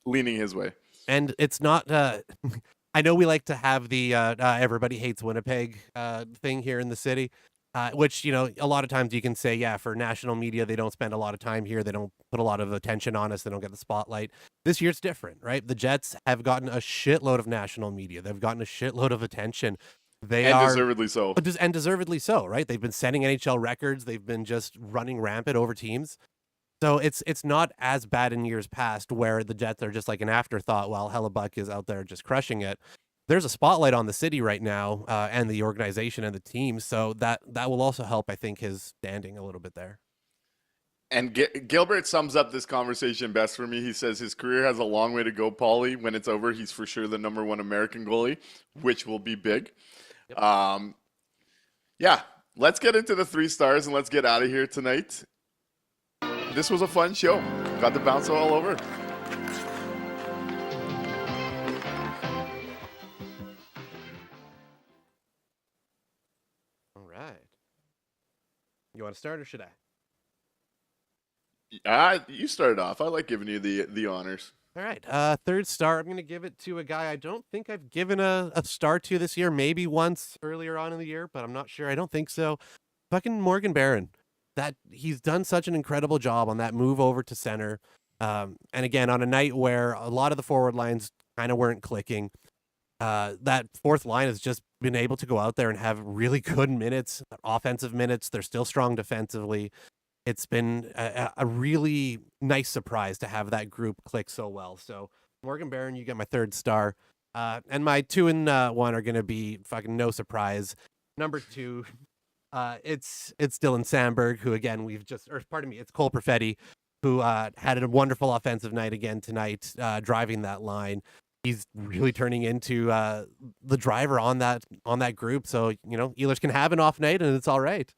leaning his way. And it's not, I know we like to have the everybody hates Winnipeg thing here in the city, which, you know, a lot of times you can say, yeah, for national media, they don't spend a lot of time here. They don't put a lot of attention on us. They don't get the spotlight. This year it's different, right? The Jets have gotten a shitload of national media. They've gotten a shitload of attention. Deservedly so. And deservedly so, right? They've been setting NHL records. They've been just running rampant over teams. So it's not as bad in years past where the Jets are just like an afterthought while Hellebuck is out there just crushing it. There's a spotlight on the city right now and the organization and the team. So that will also help, I think, his standing a little bit there. And Gilbert sums up this conversation best for me. He says his career has a long way to go, Paulie. When it's over, he's for sure the #1 American goalie, which will be big. Yep. Yeah, let's get into the 3 stars and let's get out of here tonight. This was a fun show. Got to bounce all over. All right. You want to start or should I? You started off. I like giving you the honors. All right. 3rd star, I'm going to give it to a guy I don't think I've given a star to this year. Maybe once earlier on in the year, but I'm not sure. I don't think so. Fucking Morgan Barron. That he's done such an incredible job on that move over to center. And again, on a night where a lot of the forward lines kind of weren't clicking, that 4th line has just been able to go out there and have really good minutes, offensive minutes. They're still strong defensively. It's been a really nice surprise to have that group click so well. So Morgan Barron, you get my 3rd star. And my 2 and 1 are going to be fucking no surprise. Number 2, it's Dylan Sandberg, who again, it's Cole Perfetti, who had a wonderful offensive night again tonight, driving that line. He's really turning into the driver on that group. So, you know, Ehlers can have an off night and it's all right.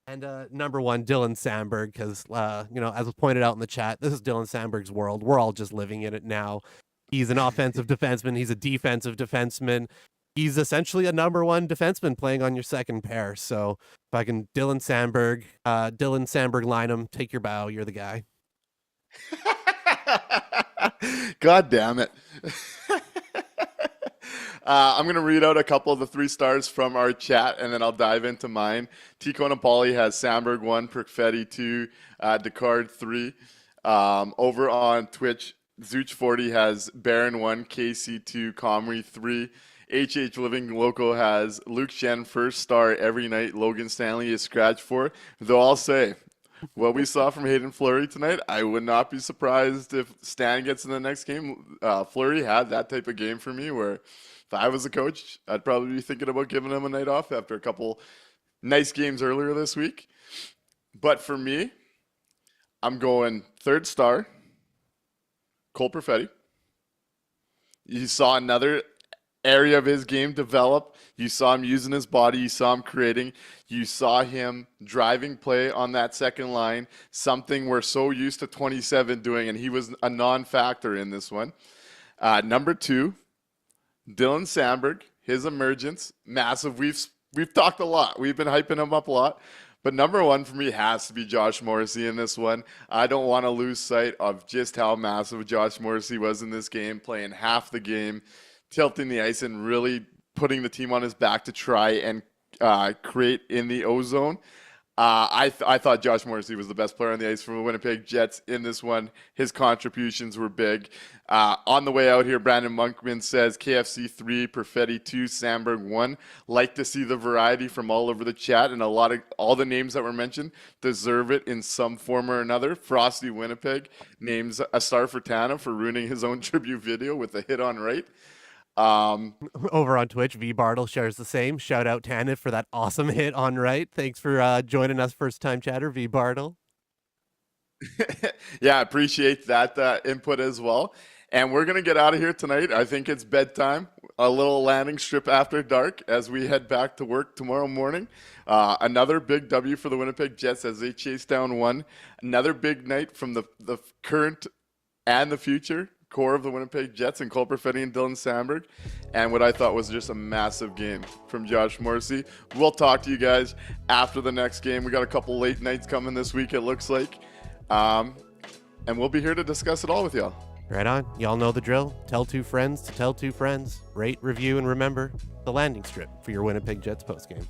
And number one, Dylan Sandberg, because, as was pointed out in the chat, this is Dylan Sandberg's world. We're all just living in it now. He's an offensive defenseman. He's a defensive defenseman. He's essentially a number one defenseman playing on your second pair. So if I can Dylan Sandberg line him, take your bow. You're the guy. God damn it. I'm going to read out a couple of the 3 stars from our chat, and then I'll dive into mine. Tico Napoli has Sandberg 1, Perfetti 2, Descartes 3. Over on Twitch, Zooch40 has Baron 1, KC 2, Comrie 3. HH Living Loco has Luke Shen first star every night. Logan Stanley is scratch 4. Though I'll say, what we saw from Hayden Fleury tonight, I would not be surprised if Stan gets in the next game. Fleury had that type of game for me where if I was a coach, I'd probably be thinking about giving him a night off after a couple nice games earlier this week. But for me, I'm going 3rd star, Cole Perfetti. You saw another area of his game develop. You saw him using his body. You saw him creating. You saw him driving play on that second line, something we're so used to 27 doing, and he was a non-factor in this one. Number 2, Dylan Sandberg, his emergence, massive. We've talked a lot. We've been hyping him up a lot. But number 1 for me has to be Josh Morrissey in this one. I don't want to lose sight of just how massive Josh Morrissey was in this game, playing half the game, tilting the ice and really putting the team on his back to try and create in the O-zone. I thought Josh Morrissey was the best player on the ice for the Winnipeg Jets in this one. His contributions were big. On the way out here, Brandon Monkman says KFC 3, Perfetti 2, Sandberg 1. Like to see the variety from all over the chat, and all the names that were mentioned deserve it in some form or another. Frosty Winnipeg names a star for Tana for ruining his own tribute video with a hit on right. Over on Twitch, V Bartle shares the same. Shout out Tanit for that awesome hit on right. Thanks for joining us, first time chatter, V Bartle. Yeah, I appreciate that input as well. And we're going to get out of here tonight. I think it's bedtime. A little landing strip after dark as we head back to work tomorrow morning. Another big W for the Winnipeg Jets as they chase down 1. Another big night from the current and the future core of the Winnipeg Jets and Cole Perfetti and Dylan Sandberg, and what I thought was just a massive game from Josh Morrissey. We'll talk to you guys after the next game. We got a couple late nights coming this week, it looks like, and we'll be here to discuss it all with y'all. Right on. Y'all know the drill. Tell 2 friends to tell 2 friends. Rate, review, and remember the landing strip for your Winnipeg Jets postgame.